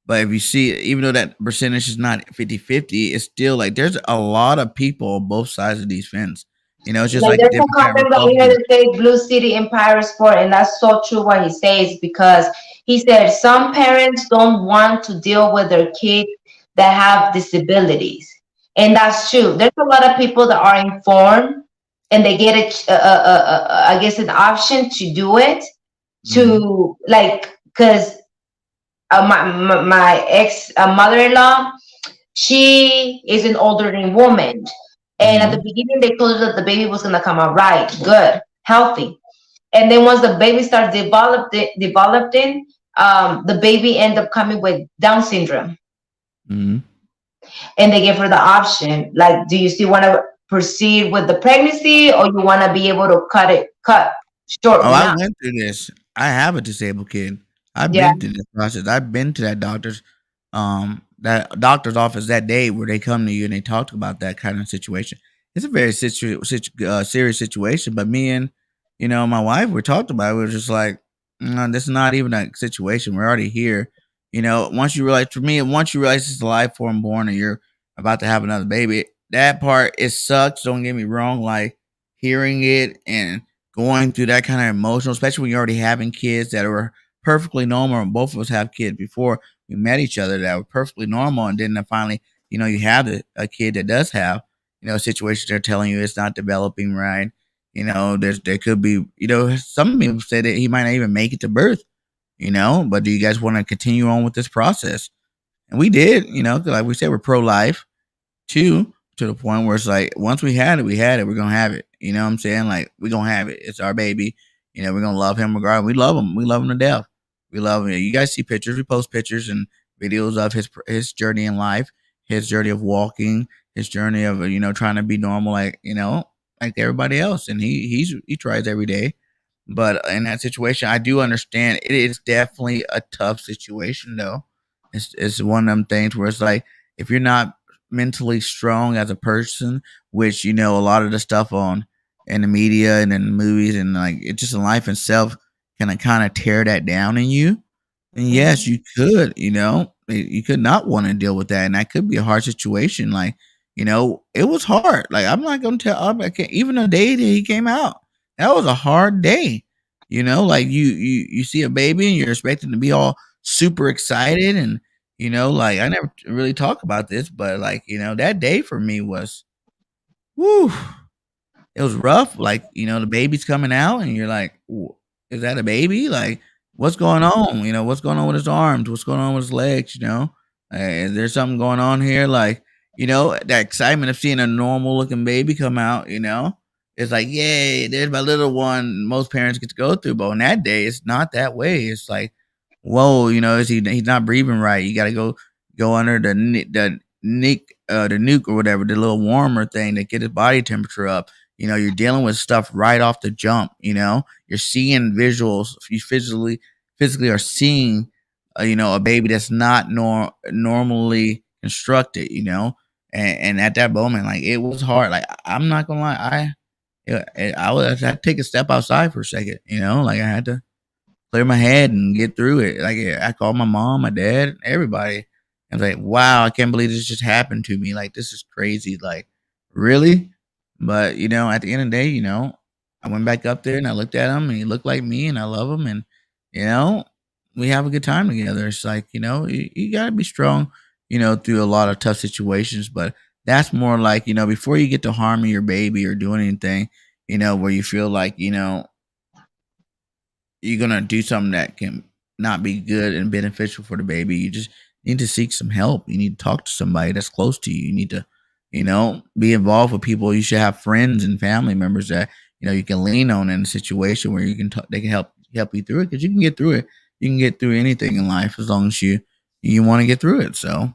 Speaker 3: But if you see, even though that percentage is not 50-50, it's still like there's a lot of people on both sides of these fence. It's just
Speaker 4: Like
Speaker 3: like the
Speaker 4: there's a
Speaker 3: different type of
Speaker 4: comment that he had
Speaker 3: Republicans.
Speaker 4: to say Blue City Empire Sport, and that's so true what he says, because he said some parents don't want to deal with their kids that have disabilities. And that's true. There's a lot of people that are informed and they get I guess, an option to do it,
Speaker 3: Hmm.
Speaker 4: to like, because my ex mother-in-law, she is an older woman. And at the
Speaker 3: Hmm.
Speaker 4: beginning, they told her that the baby was going to come out right, good, healthy. And then once the baby started developing, the baby ended up coming with Down syndrome.
Speaker 3: Hmm.
Speaker 4: And they gave her the option, like, do you still want to proceed with the pregnancy, or you want to be able to cut short
Speaker 3: Oh, I
Speaker 4: now?
Speaker 3: went through this. I have a disabled kid. I've
Speaker 4: Yeah.
Speaker 3: been through this process. I've been to that doctor's office that day where they come to you and they talk about that kind of situation. It's a very serious situation. But me and my wife, we talked about it. We were just like, no, this is not even a situation. We're already here. Once you realize, for me, once you realize it's a life form born and you're about to have another baby, that part it sucks. Don't get me wrong. Like hearing it and going through that kind of emotional, especially when you're already having kids that were perfectly normal. And both of us have kids before we met each other that were perfectly normal, and then finally, you have a kid that does have, a situation they're telling you it's not developing right. There could be, some people say that he might not even make it to birth. But do you guys want to continue on with this process? And we did. 'Cause like we said, we're pro life. Two, to the point where it's like once we had it, we had it. We're gonna have it. You know what I'm saying? Like we're gonna have it. It's our baby. We're gonna love him regardless. We love him. We love him to death. We love him. You guys see pictures. We post pictures and videos of his journey in life, his journey of walking, his journey of trying to be normal, like like everybody else, and he tries every day. But in that situation, I do understand it is definitely a tough situation, though. It's one of them things where it's like if you're not mentally strong as a person, which a lot of the stuff on in the media and in the movies and like it just in life itself can kind of tear that down in you. And yes,
Speaker 4: Mhm.
Speaker 3: you could, you could not want to deal with that, and that could be a hard situation. Like, it was hard. Like, I'm not gonna tell. I can't, even the day that he came out, that was a hard day. Like you see a baby and you're expecting to be all super excited, and like I never really talk about this, but like that day for me was, whoo, it was rough. Like, the baby's coming out and you're like, is that a baby? Like, what's going on? What's going on with his arms? What's going on with his legs? Is there something going on here? Like, that excitement of seeing a normal looking baby come out, it's like, yay, there's my little one. Most parents get to go through, but on that day, it's not that way. It's like, whoa, he's not breathing right. You got to go under the nuke or whatever, the little warmer thing to get his body temperature up. You're dealing with stuff right off the jump. You're seeing visuals. You physically are seeing, a baby that's not normally constructed. And at that moment, like it was hard. Like I'm not gonna lie, I had to take a step outside for a second. Like I had to clear my head and get through it. Like I called my mom, my dad, everybody. I was like, wow, I can't believe this just happened to me. Like this is crazy. Like really? But at the end of the day, I went back up there and I looked at him and he looked like me and I love him and you know, we have a good time together. It's like, you gotta be strong, through a lot of tough situations. But that's more like, before you get to harming your baby or doing anything, where you feel like, you're gonna do something that can not be good and beneficial for the baby. You just need to seek some help. You need to talk to somebody that's close to you. You need to, be involved with people. You should have friends and family members that you can lean on in a situation where you can talk. They can help you through it because you can get through it. You can get through anything in life as long as you want to get through it. So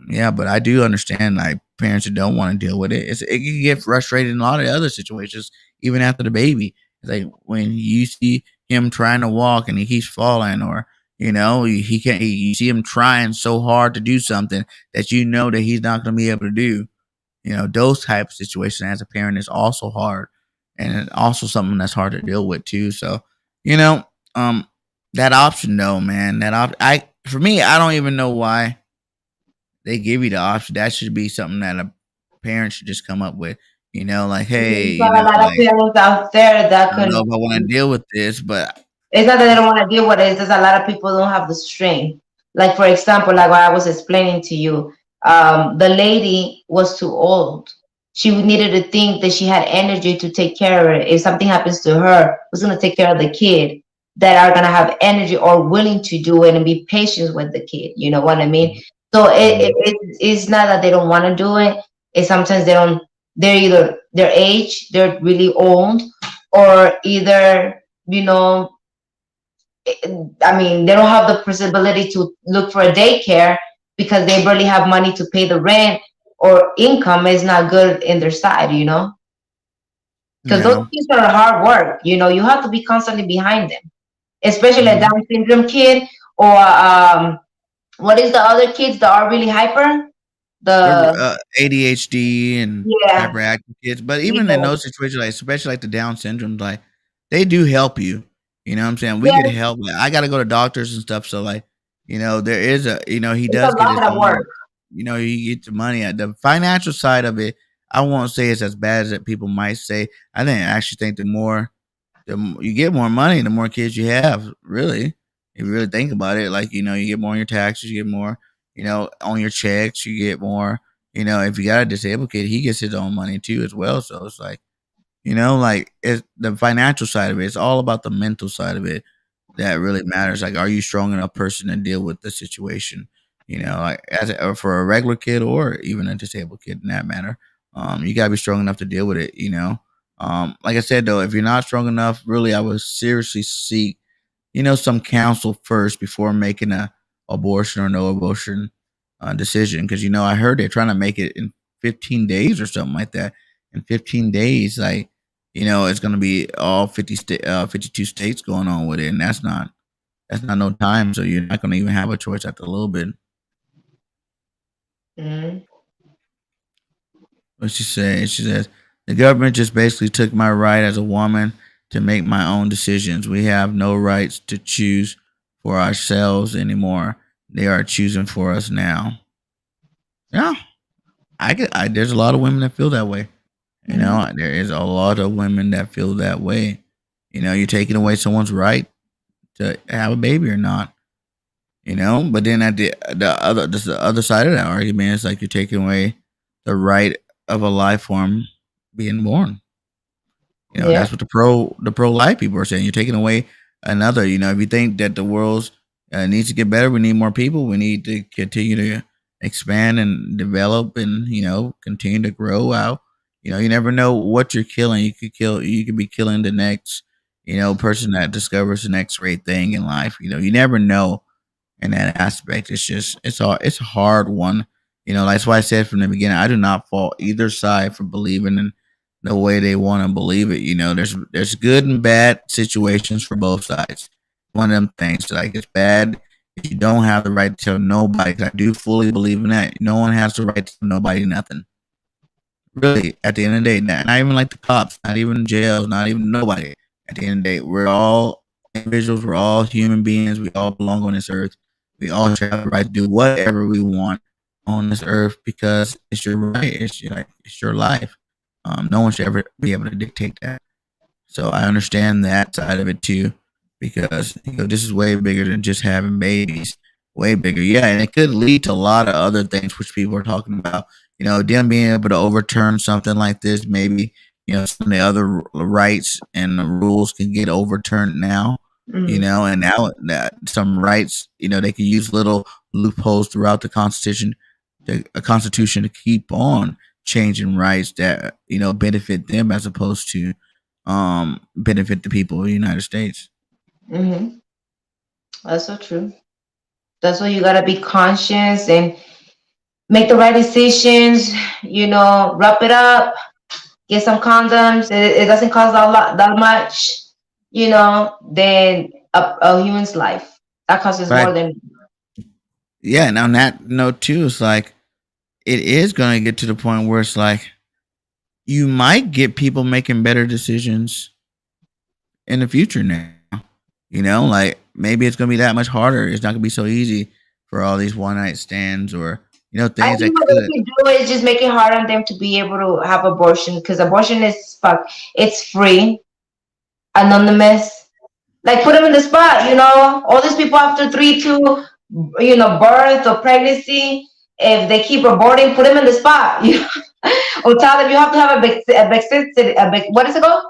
Speaker 3: yeah, but I do understand like parents who don't want to deal with it. It can get frustrated in a lot of other situations, even after the baby. It's like when you see him trying to walk and he keeps falling, or he can't. You see him trying so hard to do something that that he's not going to be able to do. Those type of situations as a parent is also hard, and it's also something that's hard to deal with too. So, you know, um, that option though, man, I for me, I don't even know why they give you the option. That should be something that a parent should just come up with. Like, hey,
Speaker 4: There's not a lot of
Speaker 3: like
Speaker 4: parents out there that
Speaker 3: I don't
Speaker 4: could.
Speaker 3: know if I want to deal with this, but
Speaker 4: It's not that they don't want to deal with it. It's just a lot of people don't have the strength. Like for example, like what I was explaining to you, the lady was too old. She needed to think that she had energy to take care of it. If something happens to her, who's going to take care of the kid? That are going to have energy or willing to do it and be patient with the kid. You know what I mean? So
Speaker 3: Mhm.
Speaker 4: it's not that they don't want to do it. It's sometimes they don't. They're either their age, they're really old, or either I mean, they don't have the possibility to look for a daycare because they barely have money to pay the rent, or income is not good in their side. Because those
Speaker 3: Yeah,
Speaker 4: kids are hard work. You have to be constantly behind them, especially a
Speaker 3: mhm.
Speaker 4: Down syndrome kid or what is the other kids that are really hyper?
Speaker 3: They're
Speaker 4: The
Speaker 3: ADHD and
Speaker 4: Yeah,
Speaker 3: hyperactive kids, but even in
Speaker 4: yeah,
Speaker 3: those situations, like especially like the Down syndrome, like they do help you. You know what I'm saying? We could
Speaker 4: yeah.
Speaker 3: help. Like, I got to go to doctors and stuff, so like there is he
Speaker 4: It's a
Speaker 3: does get his
Speaker 4: lot of
Speaker 3: money.
Speaker 4: work.
Speaker 3: He gets the money at the financial side of it. I won't say it's as bad as that people might say. I actually think you get more money, the more kids you have. Really, if you really think about it, like you get more on your taxes, you get more, on your checks, you get more. If you got a disabled kid, he gets his own money too as well. So it's like, like it's the financial side of it. It's all about the mental side of it that really matters. Like, are you strong enough person to deal with the situation? Like or for a regular kid or even a disabled kid in that matter. You gotta be strong enough to deal with it. Like I said though, if you're not strong enough, really, I would seriously seek, some counsel first before making a abortion or no abortion decision. Because I heard they're trying to make it 15 days or something like that. In 15 days, like it's gonna be all 52 states going on with it, and that's not no time. So you're not gonna even have a choice after a little bit.
Speaker 4: Mm-hmm.
Speaker 3: What she says? She says the government just basically took my right as a woman to make my own decisions. We have no rights to choose for ourselves anymore. They are choosing for us now. Yeah, there's a lot of women that feel that way.
Speaker 4: Mm-hmm.
Speaker 3: There is a lot of women that feel that way. You're taking away someone's right to have a baby or not. But then at the other side of that argument is like you're taking away the right of a life form being born. That's
Speaker 4: Yeah.
Speaker 3: what the pro life people are saying. You're taking away another. If you think that the world needs to get better, we need more people. We need to continue to expand and develop, and continue to grow out. You never know what you're killing. You could be killing the next person that discovers the next great thing in life. You never know in that aspect. It's a hard one. That's why I said from the beginning, I do not fault either side for believing in the way they want to believe it. There's good and bad situations for both sides. One of them things like it's bad if you don't have the right to tell nobody. 'Cause I do fully believe in that. No one has the right to tell nobody nothing. Really, at the end of the day, not even like the cops, not even jails, not even nobody. At the end of the day, we're all individuals. We're all human beings. We all belong on this earth. We all should have the right to do whatever we want on this earth because it's your right. It's your life. No one should ever be able to dictate that. So I understand that side of it too, because this is way bigger than just having babies. Way bigger, yeah, and it could lead to a lot of other things which people are talking about. Them being able to overturn something like this, maybe some of the other rights and the rules can get overturned now.
Speaker 4: Mm-hmm.
Speaker 3: And now that some rights, they can use little loopholes throughout the constitution to keep on changing rights that benefit them as opposed to benefit the people of the United States.
Speaker 4: Mm-hmm. That's so true. That's why you gotta be conscious and make the right decisions. Wrap it up. Get some condoms. It doesn't cost a lot that much. Than a human's life. That costs more
Speaker 3: Right.
Speaker 4: than.
Speaker 3: Yeah, and on that note too, it's like it is going to get to the point where it's like you might get people making better decisions in the future now. Like maybe it's going to be that much harder. It's not going to be so easy for all these one night stands or
Speaker 4: I
Speaker 3: things
Speaker 4: think
Speaker 3: that
Speaker 4: what
Speaker 3: could.
Speaker 4: they can do is just make it hard on them to be able to have abortion because abortion is fuck. It's free, anonymous. Like put them in the spot. All these people after 3, 2, birth or pregnancy. If they keep aborting, put them in the spot. Or tell them you have to have what is it called?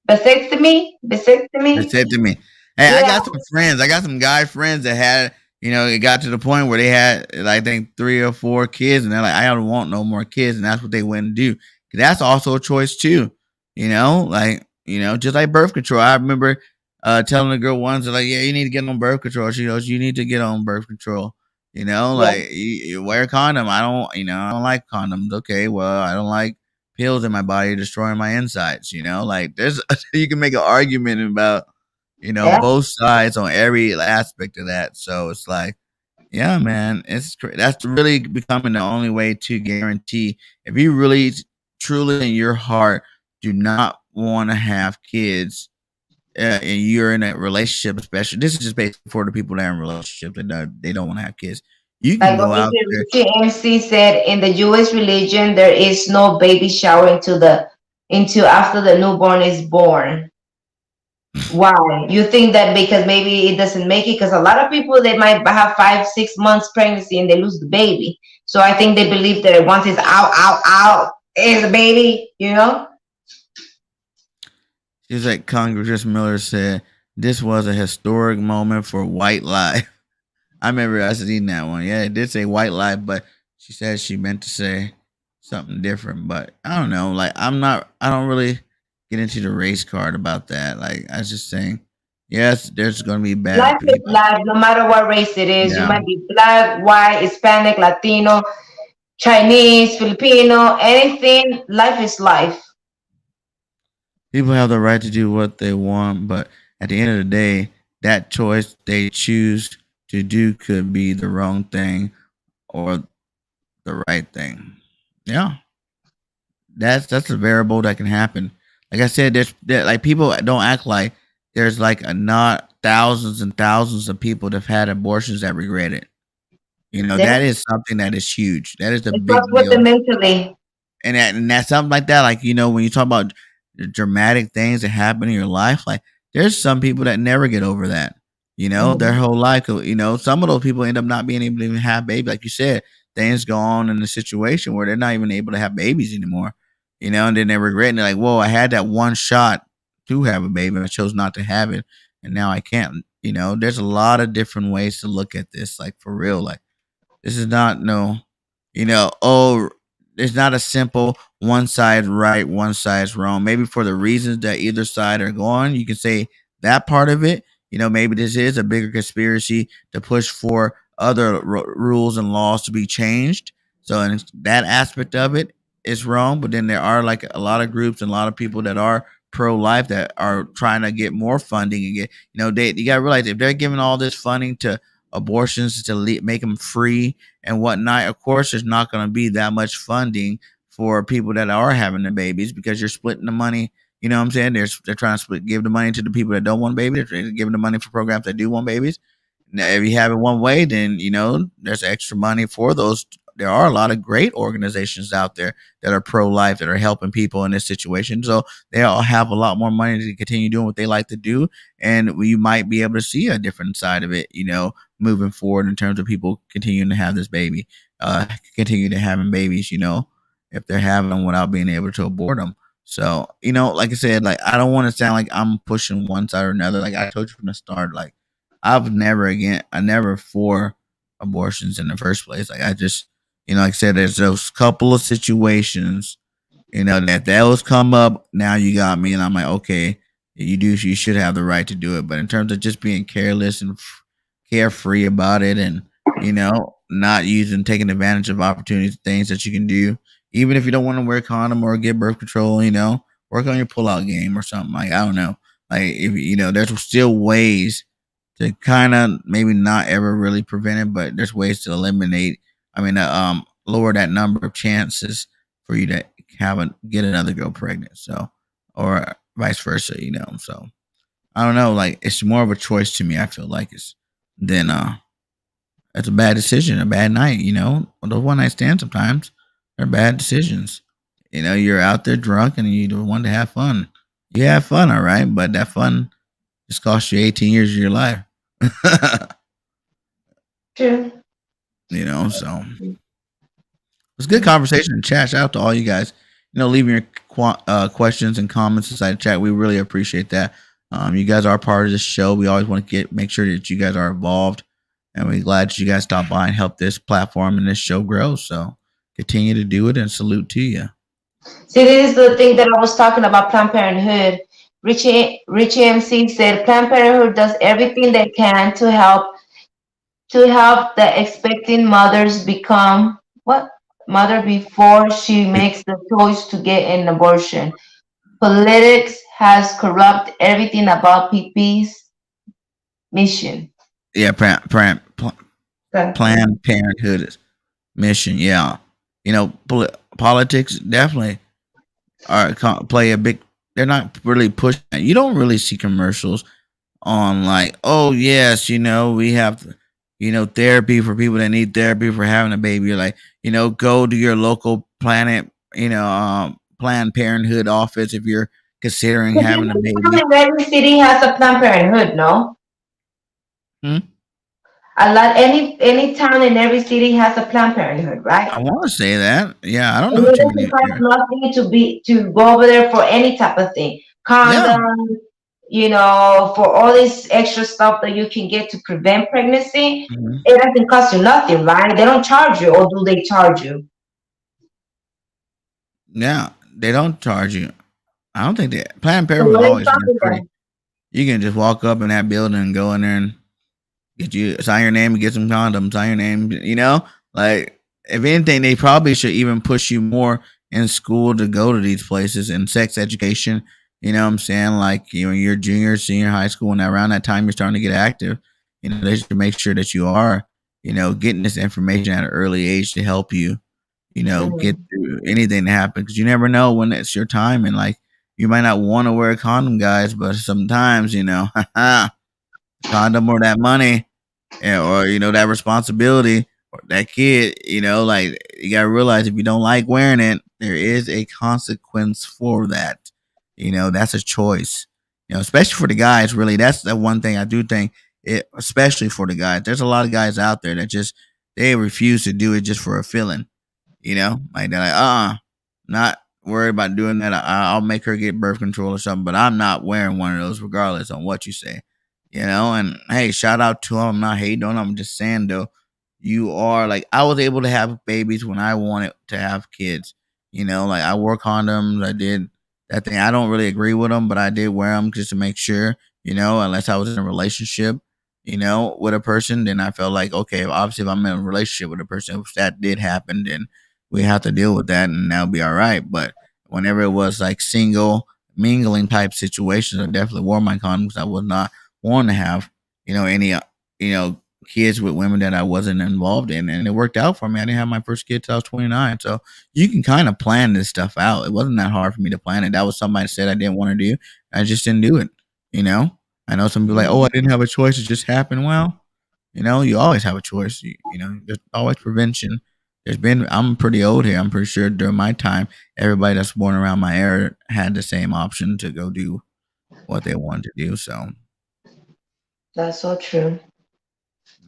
Speaker 4: Vasectomy.
Speaker 3: They
Speaker 4: Vasectomy.
Speaker 3: said to me, "Hey, I
Speaker 4: Yeah.
Speaker 3: got some friends. I got some guy friends that had, it got to the point where they had, like, I think 3 or 4 kids, and they're like, I don't want no more kids, and that's what they went and do. That's also a choice too, just like birth control. I remember telling a girl once, like, yeah, you need to get on birth control. She goes, you need to get on birth control.
Speaker 4: Yeah.
Speaker 3: Like you wear a condom. I don't like condoms. Okay, well, I don't like pills in my body destroying my insides. Like there's you can make an argument about
Speaker 4: Yeah.
Speaker 3: both sides on every aspect of that. So it's like, yeah, man, that's really becoming the only way to guarantee if you really truly in your heart do not want to have kids. And you're in a relationship, especially this is just basically for the people that are in relationships that they don't want to have kids. You can
Speaker 4: Like
Speaker 3: go
Speaker 4: what
Speaker 3: out there.
Speaker 4: Richie MC said, in the Jewish religion, there is no baby shower into after the newborn is born. Why? You think that because maybe it doesn't make it? Because a lot of people they might have 5, 6 months pregnancy and they lose the baby. So I think they believe that once it's out, is a baby.
Speaker 3: She's like Congress Miller said, this was a historic moment for white life. I remember I seen that one. Yeah, it did say white life, but she said she meant to say something different. But I don't know. Like I don't really get into the race card about that. Like I was just saying, yes, there's gonna be bad
Speaker 4: Life is
Speaker 3: people.
Speaker 4: life, no matter what race it is. You
Speaker 3: Yeah.
Speaker 4: might be black, white, Hispanic, Latino. Chinese, Filipino, anything. Life is life.
Speaker 3: People have the right to do what they want, but at the end of the day, that choice they choose to do could be the wrong thing or the right thing. Yeah, that's a variable that can happen. Like I said, like people don't act like there's like a not thousands and thousands of people that have had abortions that regret it. You know,
Speaker 4: Then
Speaker 3: that is something that is huge. That is a
Speaker 4: it starts
Speaker 3: big
Speaker 4: with the
Speaker 3: deal.
Speaker 4: mentally.
Speaker 3: And that's something like that. Like, you know, when you talk about the dramatic things that happen in your life, like there's some people that never get over that. You know, their
Speaker 4: Mhm.
Speaker 3: whole life. You know, some of those people end up not being able to even have babies. Like you said, things go on in a situation where they're not even able to have babies anymore. You know, and then they regret and they're like, whoa, I had that one shot to have a baby. I chose not to have it, and now I can't. You know, there's a lot of different ways to look at this. Like for real, like this is not no, oh, it's not a simple one side right, one side's wrong. Maybe for the reasons that either side are going, you can say that part of it. You know, maybe this is a bigger conspiracy to push for other rules and laws to be changed. So, in that aspect of it is wrong. But then there are like a lot of groups and a lot of people that are pro life that are trying to get more funding and get, you got to realize if they're giving all this funding to abortions to make them free and whatnot. Of course, there's not going to be that much funding for people that are having the babies because you're splitting the money. You know what I'm saying? They're trying to give the money to the people that don't want babies. They're giving the money for programs that do want babies. Now, if you have it one way, then there's extra money for those. There are a lot of great organizations out there that are pro life that are helping people in this situation. So they all have a lot more money to continue doing what they like to do, and we might be able to see a different side of it. Moving forward in terms of people continuing to have this baby, continue to having babies. If they're having them without being able to abort them. So like I said, like I don't want to sound like I'm pushing one side or another. Like I told you from the start, like I never for abortions in the first place. Like I just, like I said, there's those couple of situations, that those come up. Now you got me, and I'm like, okay, you should have the right to do it. But in terms of just being careless and carefree about it, and not using taking advantage of opportunities, things that you can do, even if you don't want to wear a condom or get birth control, work on your pullout game or something. Like I don't know, like if there's still ways to kind of maybe not ever really prevent it, but there's ways to eliminate. I mean, lower that number of chances for you to get another girl pregnant. So, or vice versa. So I don't know. Like it's more of a choice to me. I feel like it's than it's a bad decision, a bad night. Those one night stands sometimes they're bad decisions. You're out there drunk and you want to have fun. You have fun, all right, but that fun just cost you 18 years of your life.
Speaker 4: True.
Speaker 3: So it's a good conversation in chat. Shout out to all you guys. Leaving your questions and comments inside the chat. We really appreciate that. You guys are part of this show. We always want to make sure that you guys are involved, and we're glad that you guys stop by and help this platform and this show grow. So continue to do it, and salute to you.
Speaker 4: See, this is the thing that I was talking about Planned Parenthood. Richie MC said Planned Parenthood does everything they can to help the expecting mothers become what mother before she makes the choice to get an abortion. Politics has corrupt everything about PP's mission.
Speaker 3: Yeah,
Speaker 4: Okay.
Speaker 3: Planned Parenthood mission. Yeah, politics definitely play a big. They're not really pushing. You don't really see commercials on like, oh yes, we have, therapy for people that need therapy for having a baby. You're like, go to your local Planned Parenthood office if you're considering having a baby.
Speaker 4: Every city has a Planned Parenthood, no?
Speaker 3: Hmm?
Speaker 4: Any town in every city has a Planned Parenthood, right?
Speaker 3: I want to say that. Yeah, I don't
Speaker 4: And
Speaker 3: know
Speaker 4: it
Speaker 3: too many
Speaker 4: doesn't cost
Speaker 3: here.
Speaker 4: nothing to go over there for any type of thing.
Speaker 3: Yeah.
Speaker 4: Condom, for all this extra stuff that you can get to prevent pregnancy,
Speaker 3: Mhm.
Speaker 4: it doesn't cost you nothing, right? They don't charge you, or do they charge you?
Speaker 3: Yeah, they don't charge you. I don't think that Planned
Speaker 4: So
Speaker 3: Parenthood
Speaker 4: what
Speaker 3: has
Speaker 4: are you
Speaker 3: always been
Speaker 4: talking
Speaker 3: free.
Speaker 4: about?
Speaker 3: You can just walk up in that building and go in there and sign your name and get some condoms, sign your name, like if anything, they probably should even push you more in school to go to these places and sex education. You know what I'm saying? Like you know, your junior, senior high school, and around that time you're starting to get active. You know, they should make sure that you are, you know, getting this information at an early age to help you, you know, get
Speaker 4: Mhm.
Speaker 3: through anything that happens because you never know when it's your time and like you might not want to wear a condom, guys, but sometimes you know, condom or that money or you know that responsibility or that kid, you know, like you gotta realize if you don't like wearing it, there is a consequence for that. You know, that's a choice. You know, especially for the guys. Really, that's the one thing I do think. It, especially for the guys. There's a lot of guys out there that just they refuse to do it just for a feeling. You know, like they're like, not worried about doing that. I'll make her get birth control or something, but I'm not wearing one of those regardless on what you say. You know, and hey, shout out to him. I'm not hating on him. I'm just saying though, you are like I was able to have babies when I wanted to have kids. You know, like I wore condoms. I did that thing. I don't really agree with them, but I did wear them just to make sure. You know, unless I was in a relationship, you know, with a person, then I felt like okay, obviously if I'm in a relationship with a person, if that did happen, then we have to deal with that, and that'll be all right. But whenever it was like single mingling type situations, I definitely wore my condoms. I was not want to have, you know, any, you know, kids with women that I wasn't involved in. And it worked out for me. I didn't have my first kid till I was 29. So you can kind of plan this stuff out. It wasn't that hard for me to plan it. That was something I said I didn't want to do. I just didn't do it, you know? I know some people like, oh, I didn't have a choice. It just happened. Well, you know, you always have a choice. You know, there's always prevention. There's been, I'm pretty old here. I'm pretty sure during my time, everybody that's born around my era had the same option to go do what they wanted to do. So,
Speaker 4: That's so true.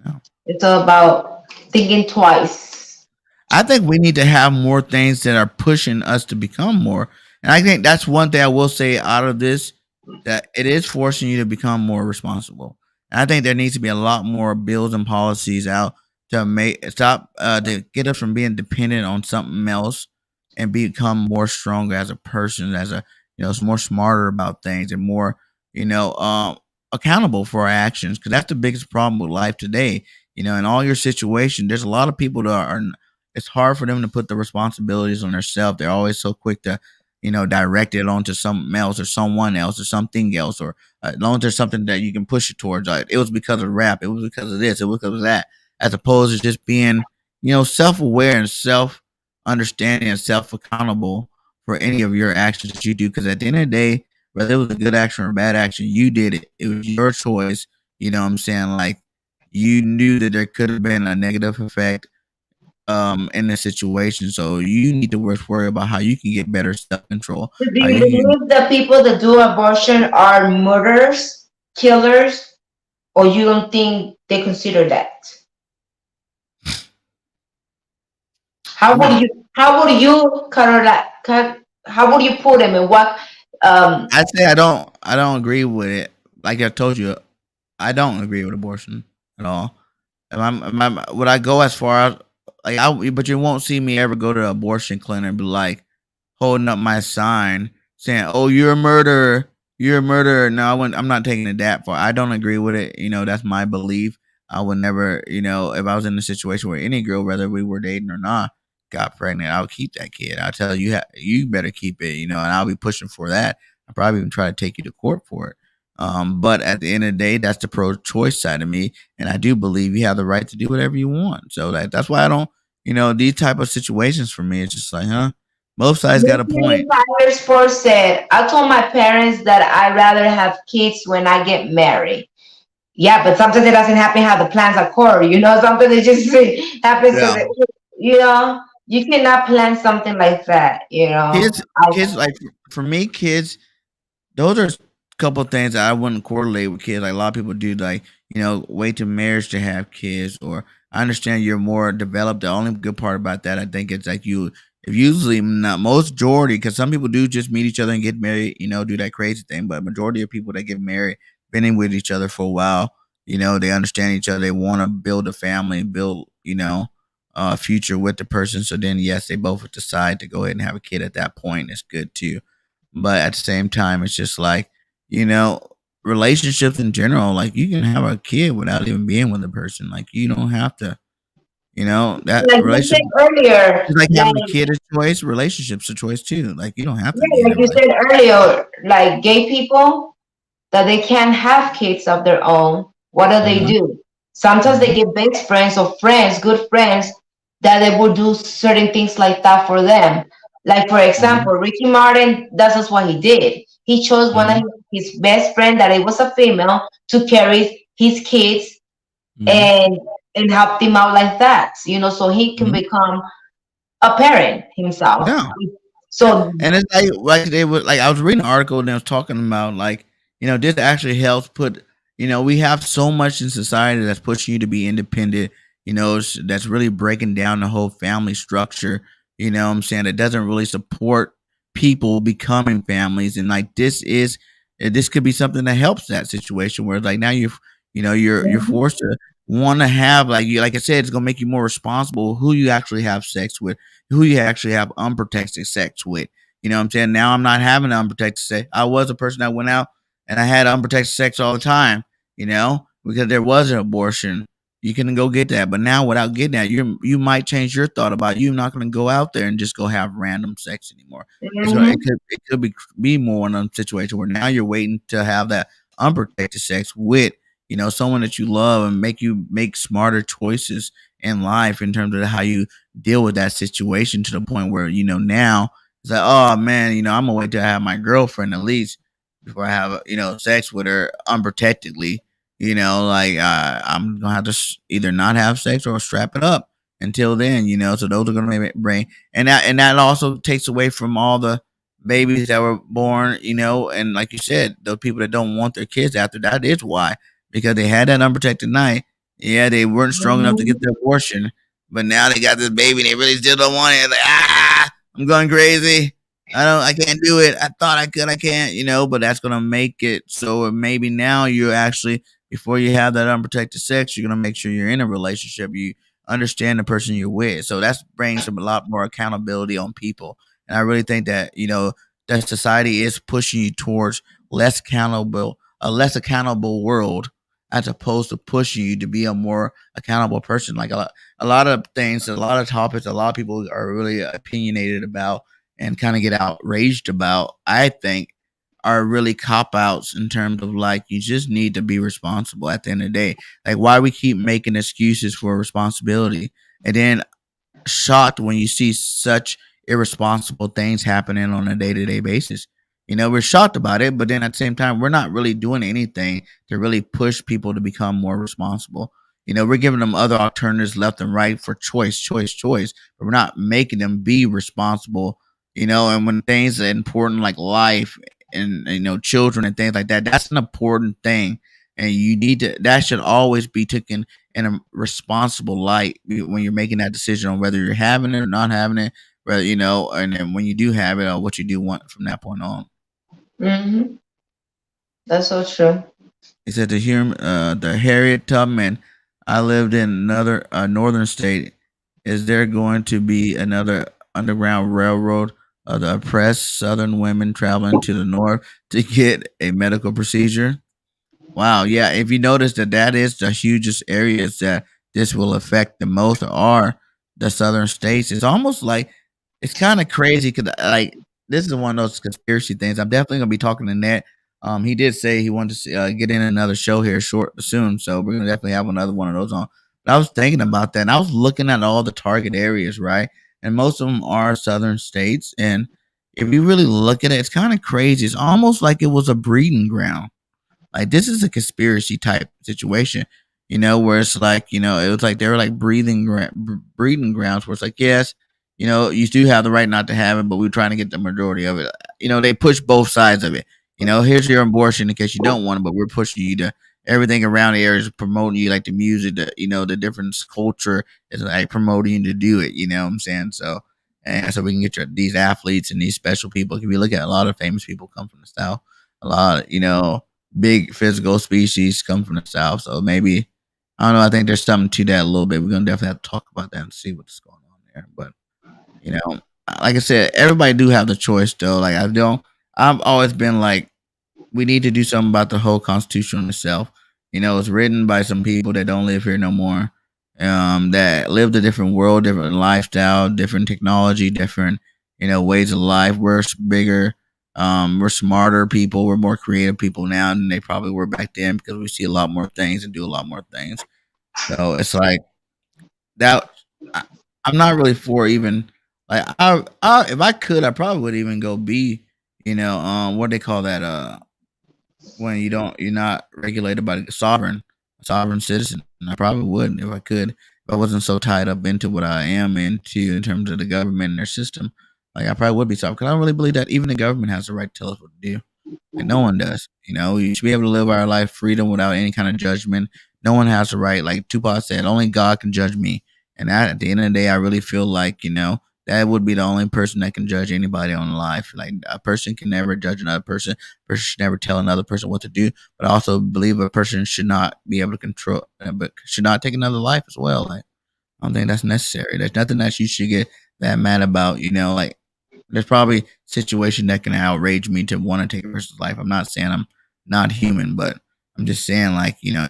Speaker 3: no.
Speaker 4: It's all about thinking twice.
Speaker 3: I think we need to have more things that are pushing us to become more. And I think that's one thing I will say out of this that it is forcing you to become more responsible. And I think there needs to be a lot more bills and policies out to make stop to get us from being dependent on something else and become more stronger as a person, as a you know, more smarter about things and more you know accountable for our actions because that's the biggest problem with life today. You know, in all your situation, there's a lot of people that are it's hard for them to put the responsibilities on themselves. They're always so quick to, you know, direct it onto something else or someone else or something else, or as long as there's something that you can push it towards. Like it was because of rap, it was because of this, it was because of that, as opposed to just being, you know, self aware and self understanding and self accountable for any of your actions that you do. Because at the end of the day, whether it was a good action or a bad action, you did it. It was your choice. You know what I'm saying? Like you knew that there could have been a negative effect in this situation. So you need to worry about how you can get better self control.
Speaker 4: Do
Speaker 3: How
Speaker 4: you
Speaker 3: you can
Speaker 4: believe the people that do abortion are murderers, killers, or you don't think they consider that?
Speaker 3: I'm a
Speaker 4: How would you how would you put them in what um
Speaker 3: I'd say I don't agree with it. Like I told you, I don't agree with abortion at all. Would I go as far as like I but you won't see me ever go to an abortion clinic and be like holding up my sign saying, "Oh, you're a murderer. You're a murderer." No, I'm not taking it that far. I don't agree with it. You know, that's my belief. I would never, you know, if I was in a situation where any girl, whether we were dating or not, got pregnant, I would keep that kid. I'll tell you, you better keep it, you know, and I'll be pushing for that. I'll probably even try to take you to court for it. But at the end of the day, that's the pro-choice side of me, and I do believe you have the right to do whatever you want. So that's why I don't, you know, these type of situations for me, it's just like, huh? Both sides got a point.
Speaker 4: Tyler Sports said, I told my parents that I'd rather have kids when I get married. Yeah, but sometimes it doesn't happen how the plans occur. You know, sometimes it just happens because,
Speaker 3: Yeah.
Speaker 4: you know, you cannot plan something like that, you know.
Speaker 3: Kids like for me, kids those are a couple of things that I wouldn't correlate with kids. Like a lot of people do, like you know, wait to marriage to have kids. Or I understand you're more developed. The only good part about that, I think, it's like you. If usually not most majority, because some people do just meet each other and get married, you know, do that crazy thing. But majority of people that get married, been in with each other for a while, you know, they understand each other. They want to build a family, build, you know, a future with the person. So then, yes, they both decide to go ahead and have a kid at that point. It's good too, but at the same time, it's just like, you know, relationships in general, like you can have a kid without even being with the person. Like you don't have to, That
Speaker 4: Like you said
Speaker 3: relationship,
Speaker 4: earlier,
Speaker 3: just like
Speaker 4: like
Speaker 3: having a kid is a choice, relationships a choice too. Like you don't have to be
Speaker 4: yeah,
Speaker 3: in a
Speaker 4: like you
Speaker 3: relationship.
Speaker 4: said earlier, like gay people that they can't have kids of their own. What do they
Speaker 3: Hmm.
Speaker 4: do? Sometimes they
Speaker 3: Hmm.
Speaker 4: get best friends or friends, good friends, that they will do certain things like that for them. Like for
Speaker 3: Hmm.
Speaker 4: example, Ricky Martin, that's just what he did. He chose one of
Speaker 3: Hmm.
Speaker 4: his best friend that it was a female to carry his kids
Speaker 3: Hmm.
Speaker 4: and and help him out like that, so he can
Speaker 3: Hmm.
Speaker 4: become a parent himself.
Speaker 3: Yeah. Yeah,
Speaker 4: So
Speaker 3: and it's like they would like I was reading an article and they was talking about like this actually helps put we have so much in society that's pushing you to be independent. That's really breaking down the whole family structure. What I'm saying, it doesn't really support people becoming families, and like this could be something that helps that situation where like now you're
Speaker 4: mhm,
Speaker 3: forced to want to have like I said, it's gonna make you more responsible who you actually have sex with, who you actually have unprotected sex with. What I'm saying? Now I'm not having unprotected sex. I was a person that went out and I had unprotected sex all the time, because there was an abortion. You can go get that. But now without getting that, you might change your thought about you not gonna go out there and just go have random sex anymore.
Speaker 4: mhm,
Speaker 3: It could be more in a situation where now you're waiting to have that unprotected sex with, someone that you love and make you make smarter choices in life in terms of how you deal with that situation to the point where now it's like, oh man, I'm gonna wait till I have my girlfriend at least before I have sex with her unprotectedly. Like I'm gonna have to either not have sex or strap it up until then. So those are gonna bring and that also takes away from all the babies that were born. And like you said, those people that don't want their kids after that is why, because they had that unprotected night. Yeah, they weren't strong enough to get
Speaker 4: mhm,
Speaker 3: the abortion, but now they got this baby and they really still don't want it. Like, I'm going crazy. I can't do it. I thought I could, I can't, but that's gonna make it so maybe now you actually, before you have that unprotected sex, you're gonna make sure you're in a relationship. You understand the person you're with. So that's brings a lot more accountability on people. And I really think that, that society is pushing you towards a less accountable world as opposed to pushing you to be a more accountable person. Like a lot of things, a lot of topics, a lot of people are really opinionated about and kind of get outraged about, I think, are really cop outs in terms of like you just need to be responsible at the end of the day. Like why we keep making excuses for responsibility and then shocked when you see such irresponsible things happening on a day-to-day basis. We're shocked about it, but then at the same time, we're not really doing anything to really push people to become more responsible. We're giving them other alternatives left and right for choice, but we're not making them be responsible. And when things are important like life and children and things like that, that's an important thing, and you need to. That should always be taken in a responsible light when you're making that decision on whether you're having it or not having it, whether and then when you do have it, or what you do want from that point on.
Speaker 4: mhm. That's so true.
Speaker 3: He said the Harriet Tubman. I lived in another northern state. Is there going to be another underground railroad of the oppressed southern women traveling to the north to get a medical procedure? Wow, yeah. If you notice that is the hugest areas that this will affect the most are the southern states. It's almost like it's kind of crazy because like this is one of those conspiracy things. I'm definitely gonna be talking to Ned. He did say he wanted to get in another show here short soon, so we're gonna definitely have another one of those on. But I was thinking about that, and I was looking at all the target areas, right? And most of them are southern states, and if you really look at it, it's kind of crazy. It's almost like it was a breeding ground, like this is a conspiracy type situation, where it's like, it was like they were like breeding grounds where it's like, yes, you do have the right not to have it, but we're trying to get the majority of it. They push both sides of it. Here's your abortion in case you don't want it, but we're pushing you to everything around the area is promoting you, like the music, the different culture is like promoting you to do it. You know what I'm saying? So, and so we can get these athletes and these special people. If you look at a lot of famous people come from the South, a lot, big physical species come from the South. So maybe I don't know. I think there's something to that a little bit. We're gonna definitely have to talk about that and see what's going on there. But like I said, everybody do have the choice though. Like I don't. I've always been like, we need to do something about the whole Constitution itself. It's written by some people that don't live here no more, that lived a different world, different lifestyle, different technology, different ways of life. We're bigger, we're smarter people, we're more creative people now than they probably were back then because we see a lot more things and do a lot more things. So it's like that. I, I'm not really for even like if I could, I probably would even go be what they call that when you're not regulated by the sovereign citizen. I probably would if I could, if I wasn't so tied up into what I am into in terms of the government and their system. Like I probably would be sovereign because I don't really believe that even the government has the right to tell us what to do. Like no one does. You should be able to live our life freedom without any kind of judgment. No one has the right. Like Tupac said, only God can judge me. And that, at the end of the day, I really feel like that would be the only person that can judge anybody on life. Like a person can never judge another person. A person should never tell another person what to do. But I also believe a person should not be able to control, but should not take another life as well. Like I don't think that's necessary. There's nothing that you should get that mad about. Like there's probably situation that can outrage me to want to take a person's life. I'm not saying I'm not human, but I'm just saying like your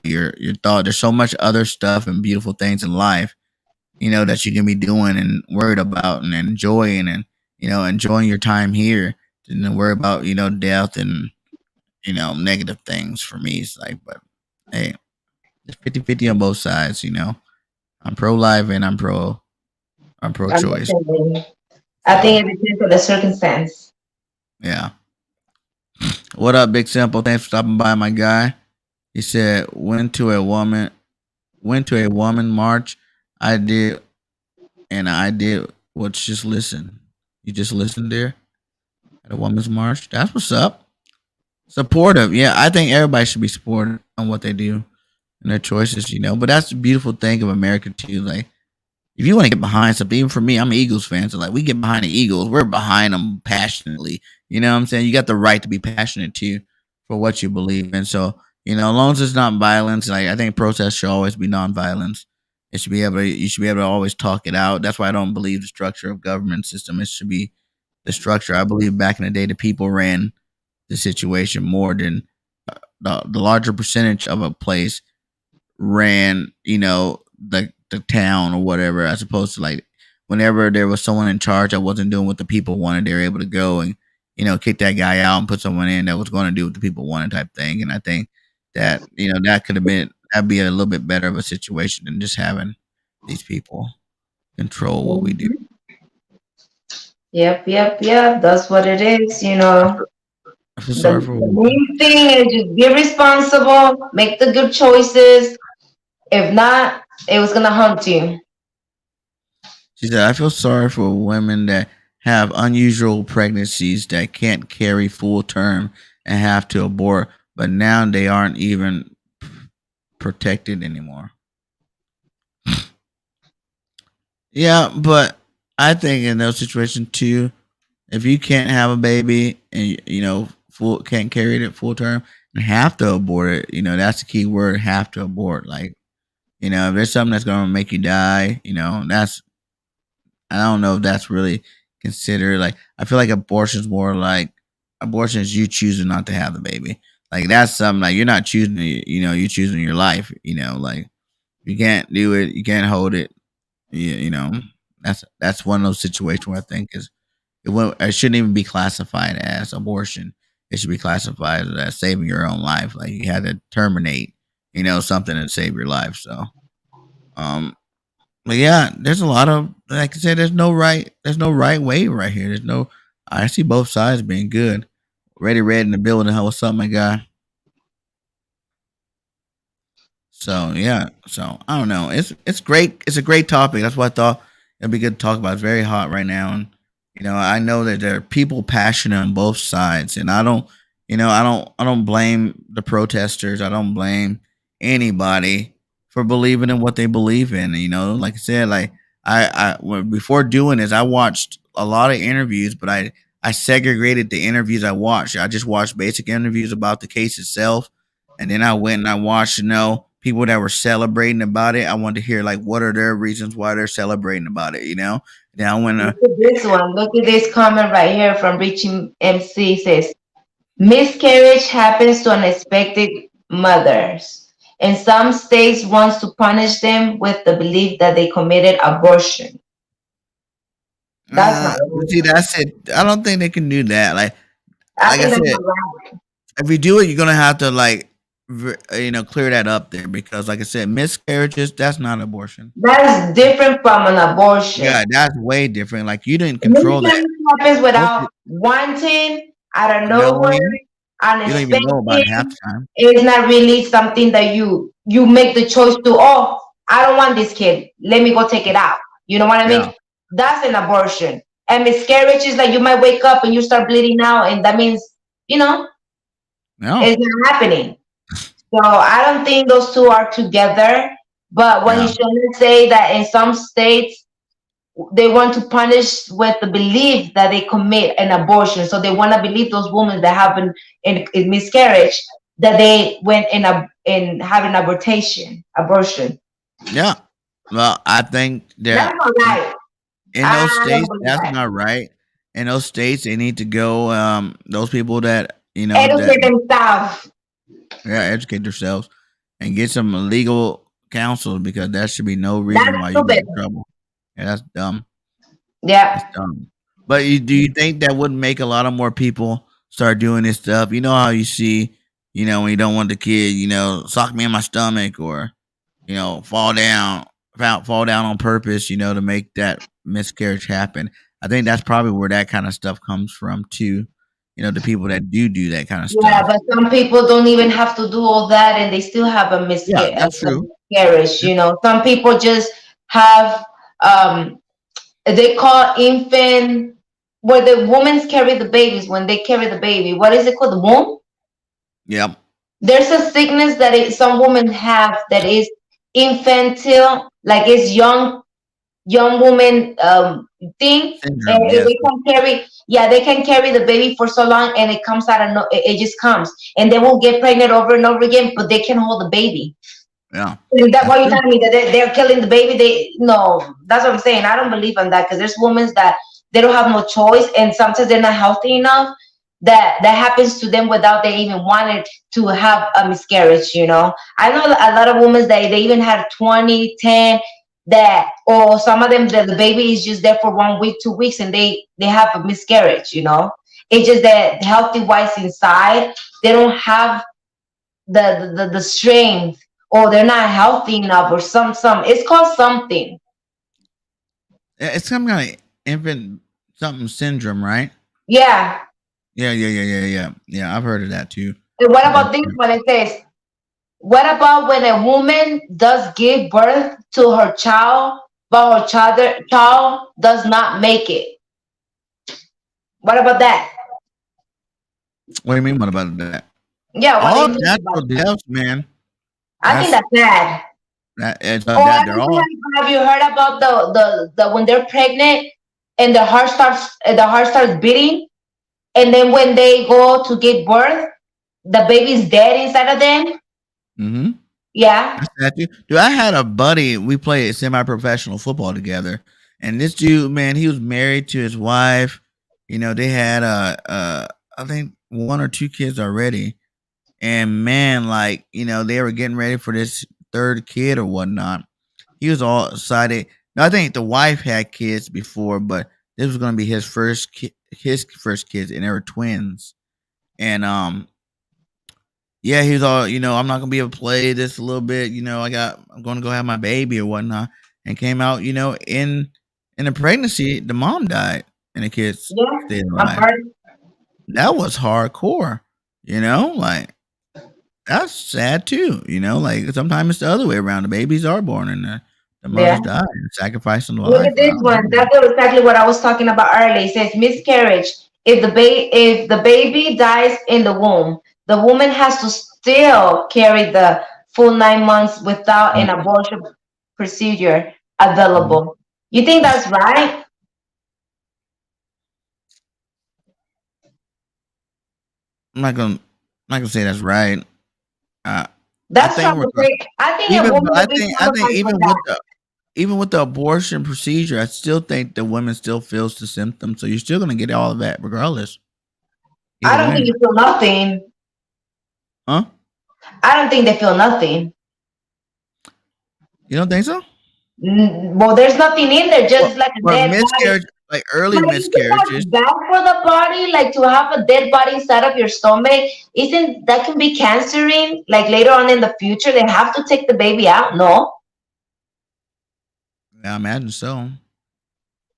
Speaker 3: thought. There's so much other stuff and beautiful things in life, that you can be doing and worried about and enjoying and enjoying your time here and then worry about death and negative things. For me it's like, but hey, it's 50-50 on both sides. I'm pro life and I'm pro choice.
Speaker 4: Understanding. I
Speaker 3: So
Speaker 4: think it depends on the circumstance.
Speaker 3: yeah. What up, Big Simple? Thanks for stopping by, my guy. He said, went to a woman march. I did, and I did what's just listen. You just listened there at a woman's march. That's what's up. Supportive. Yeah, I think everybody should be supportive on what they do and their choices. But that's the beautiful thing of America too. Like if you want to get behind something, even for me, I'm an Eagles fan, so like we get behind the Eagles, we're behind them passionately. You know what I'm saying? You got the right to be passionate too for what you believe in. So as long as it's not violence, like I think protests should always be nonviolence. You should be able to always talk it out. That's why I don't believe the structure of government system. It should be the structure. I believe back in the day, the people ran the situation more than the larger percentage of a place ran, the town or whatever, as opposed to like whenever there was someone in charge that wasn't doing what the people wanted, they were able to go and kick that guy out and put someone in that was going to do what the people wanted type thing. And I think that that could have been that'd be a little bit better of a situation than just having these people control what we do.
Speaker 4: Mhm. Yep, yep, yep. That's what it is.
Speaker 3: I feel, I feel
Speaker 4: The,
Speaker 3: sorry for a
Speaker 4: the
Speaker 3: woman.
Speaker 4: main thing is just be responsible, make the good choices. If not, it was gonna haunt you.
Speaker 3: She said, I feel sorry for women that have unusual pregnancies that can't carry full term and have to abort, but now they aren't even protected anymore. Yeah, but I think in those situations too, if you can't have a baby and full can't carry it full term and have to abort it, that's the key word, have to abort. Like, if there's something that's gonna make you die, that's I don't know if that's really considered like I feel like abortion's more like abortion is you choosing not to have the baby. Like that's something like you're not choosing you're choosing your life, like you can't do it, you can't hold it. That's one of those situations where I think it shouldn't even be classified as abortion. It should be classified as saving your own life. Like you had to terminate, something to save your life. So um but yeah, there's a lot of like I said, there's no right way right here. I see both sides being good. Ready Red in the building. How what's up, my guy? So yeah, so I don't know. It's great. It's a great topic. That's what I thought it'd be good to talk about. It's very hot right now, and I know that there are people passionate on both sides, and I don't blame the protesters. I don't blame anybody for believing in what they believe in. Like I said, like before doing this, I watched a lot of interviews, but I segregated the interviews I watched. I just watched basic interviews about the case itself, and then I went and I watched, people that were celebrating about it. I wanted to hear like what are their reasons why they're celebrating about it. Then I went
Speaker 4: Look at this one. Look at this comment right here from Richie MC. Says miscarriage happens to unexpected mothers. and some states wants to punish them with the belief that they committed abortion. That's not
Speaker 3: But
Speaker 4: right.
Speaker 3: see, that's it. I don't think they can do that.
Speaker 4: I
Speaker 3: Like I
Speaker 4: think that's
Speaker 3: said,
Speaker 4: not right.
Speaker 3: if you do it, you're gonna have to clear that up there because, like I said, miscarriages that's not abortion.
Speaker 4: That is different from an abortion.
Speaker 3: Yeah, that's way different. Like you didn't control that.
Speaker 4: Miscarriage happens
Speaker 3: Most
Speaker 4: without wanting, out of nowhere,
Speaker 3: knowing you don't even know about
Speaker 4: unexpected.
Speaker 3: it half the time.
Speaker 4: It's not really something that you make the choice to. Oh, I don't want this kid. Let me go take it out. You know what I
Speaker 3: Yeah,
Speaker 4: mean? That's an abortion. And miscarriage is like you might wake up and you start bleeding out, and that means you know
Speaker 3: no,
Speaker 4: it's not happening. So I don't think those two are together. But what
Speaker 3: yeah,
Speaker 4: he's trying to say that in some states they want to punish with the belief that they commit an abortion. So they want to believe those women that have in miscarriage that they went in have an abortion.
Speaker 3: yeah. Well, I think
Speaker 4: That's
Speaker 3: that
Speaker 4: not right.
Speaker 3: in
Speaker 4: I
Speaker 3: those
Speaker 4: don't
Speaker 3: states,
Speaker 4: believe
Speaker 3: that's
Speaker 4: that.
Speaker 3: not right. In those states, they need to go. Those people that that
Speaker 4: Educate themselves.
Speaker 3: yeah, educate themselves and get some legal counsel because there should be no reason
Speaker 4: That's
Speaker 3: why you get
Speaker 4: stupid.
Speaker 3: in trouble. Yeah, that's dumb. That's
Speaker 4: Yeah.
Speaker 3: dumb. But do you think that would make a lot of more people start doing this stuff? You know how you see, when you don't want the kid, sock me in my stomach or, fall down, fall down on purpose, to make that miscarriage happen. I think that's probably where that kind of stuff comes from too. The people that do that kind of
Speaker 4: Yeah,
Speaker 3: stuff.
Speaker 4: but some people don't even have to do all that, and they still have
Speaker 3: Yeah,
Speaker 4: a
Speaker 3: that's true.
Speaker 4: miscarriage. Some people just have they call infant where the women carry the babies when they carry the baby. What is it called? The womb.
Speaker 3: Yep.
Speaker 4: There's a sickness that some women have that is infantile, like it's young woman thing, and
Speaker 3: Syndrome. Yes.
Speaker 4: they can carry. Yeah, they can carry the baby for so long, and it comes out of no. It just comes, and they will get pregnant over and over again, but they can hold the baby.
Speaker 3: Yeah.
Speaker 4: Is that
Speaker 3: That's
Speaker 4: what you're
Speaker 3: true.
Speaker 4: telling me that they're killing the baby? They no, that's what I'm saying. I don't believe in that because there's women that they don't have no choice, and sometimes they're not healthy enough that happens to them without they even wanted to have a miscarriage. I know a lot of women that they even had 20, 10 that, or some of them that the baby is just there for 1 week, 2 weeks, and they have a miscarriage. It's just that healthy wise inside they don't have the strength, or they're not healthy enough, or some it's called something.
Speaker 3: It's some kind of infant something syndrome, right?
Speaker 4: Yeah.
Speaker 3: Yeah, yeah, yeah, yeah, yeah. Yeah, I've heard of that too.
Speaker 4: And what
Speaker 3: That's
Speaker 4: about this one? It says, what about when a woman does give birth to her child, but her child does not make it? What about that?
Speaker 3: what do you mean? What about that?
Speaker 4: Yeah, what do
Speaker 3: All
Speaker 4: you think about
Speaker 3: natural
Speaker 4: that?
Speaker 3: deaths, man.
Speaker 4: I think
Speaker 3: That's
Speaker 4: that's sad. Or I
Speaker 3: that.
Speaker 4: don't
Speaker 3: They're
Speaker 4: know,
Speaker 3: all
Speaker 4: have you heard about the when they're pregnant and the heart starts beating, and then when they go to give birth, the baby's dead inside of them?
Speaker 3: mm-hmm.
Speaker 4: Yeah.
Speaker 3: That's that too. Dude, I had a buddy. We played semi-professional football together, and this dude, man, he was married to his wife. They had I think one or two kids already, and man, like they were getting ready for this third kid or whatnot. He was all excited. Now, I think the wife had kids before, but this was going to be his first kids, and they were twins. And yeah, he was all, I'm not going to be able to play this a little bit. I'm going to go have my baby or whatnot. And came out, in the pregnancy, the mom died, and the kids
Speaker 4: Yeah.
Speaker 3: stayed
Speaker 4: I'm
Speaker 3: alive.
Speaker 4: sorry.
Speaker 3: That was hardcore, like that's sad too. Like sometimes it's the other way around. The babies are born and the
Speaker 4: Yeah.
Speaker 3: mothers die and sacrificing
Speaker 4: Look
Speaker 3: life.
Speaker 4: at this one. That's exactly what I was talking about earlier. It says miscarriage. If the baby dies in the womb, the woman has to still carry the full 9 months without an abortion procedure
Speaker 3: Mhm.
Speaker 4: available. You think that's right?
Speaker 3: I'm not gonna say that's right. Uh, I
Speaker 4: That's
Speaker 3: think we're
Speaker 4: traumatizing. I think a woman
Speaker 3: I
Speaker 4: would be
Speaker 3: think
Speaker 4: traumatized by that.
Speaker 3: even with the abortion procedure, I still think the woman still feels the symptoms. So you're still gonna get all of that regardless.
Speaker 4: I
Speaker 3: Either
Speaker 4: don't
Speaker 3: way,
Speaker 4: think you feel nothing.
Speaker 3: huh?
Speaker 4: I don't think they feel nothing.
Speaker 3: You don't think so?
Speaker 4: Well, there's nothing in there,
Speaker 3: Well,
Speaker 4: just like a
Speaker 3: for
Speaker 4: dead body.
Speaker 3: miscarriage, like early
Speaker 4: But isn't
Speaker 3: miscarriages,
Speaker 4: that bad for the body? Like to have a dead body inside of your stomach, isn't that can be cancering? Like later on in the future, they have to take the baby out. No,
Speaker 3: I imagine so.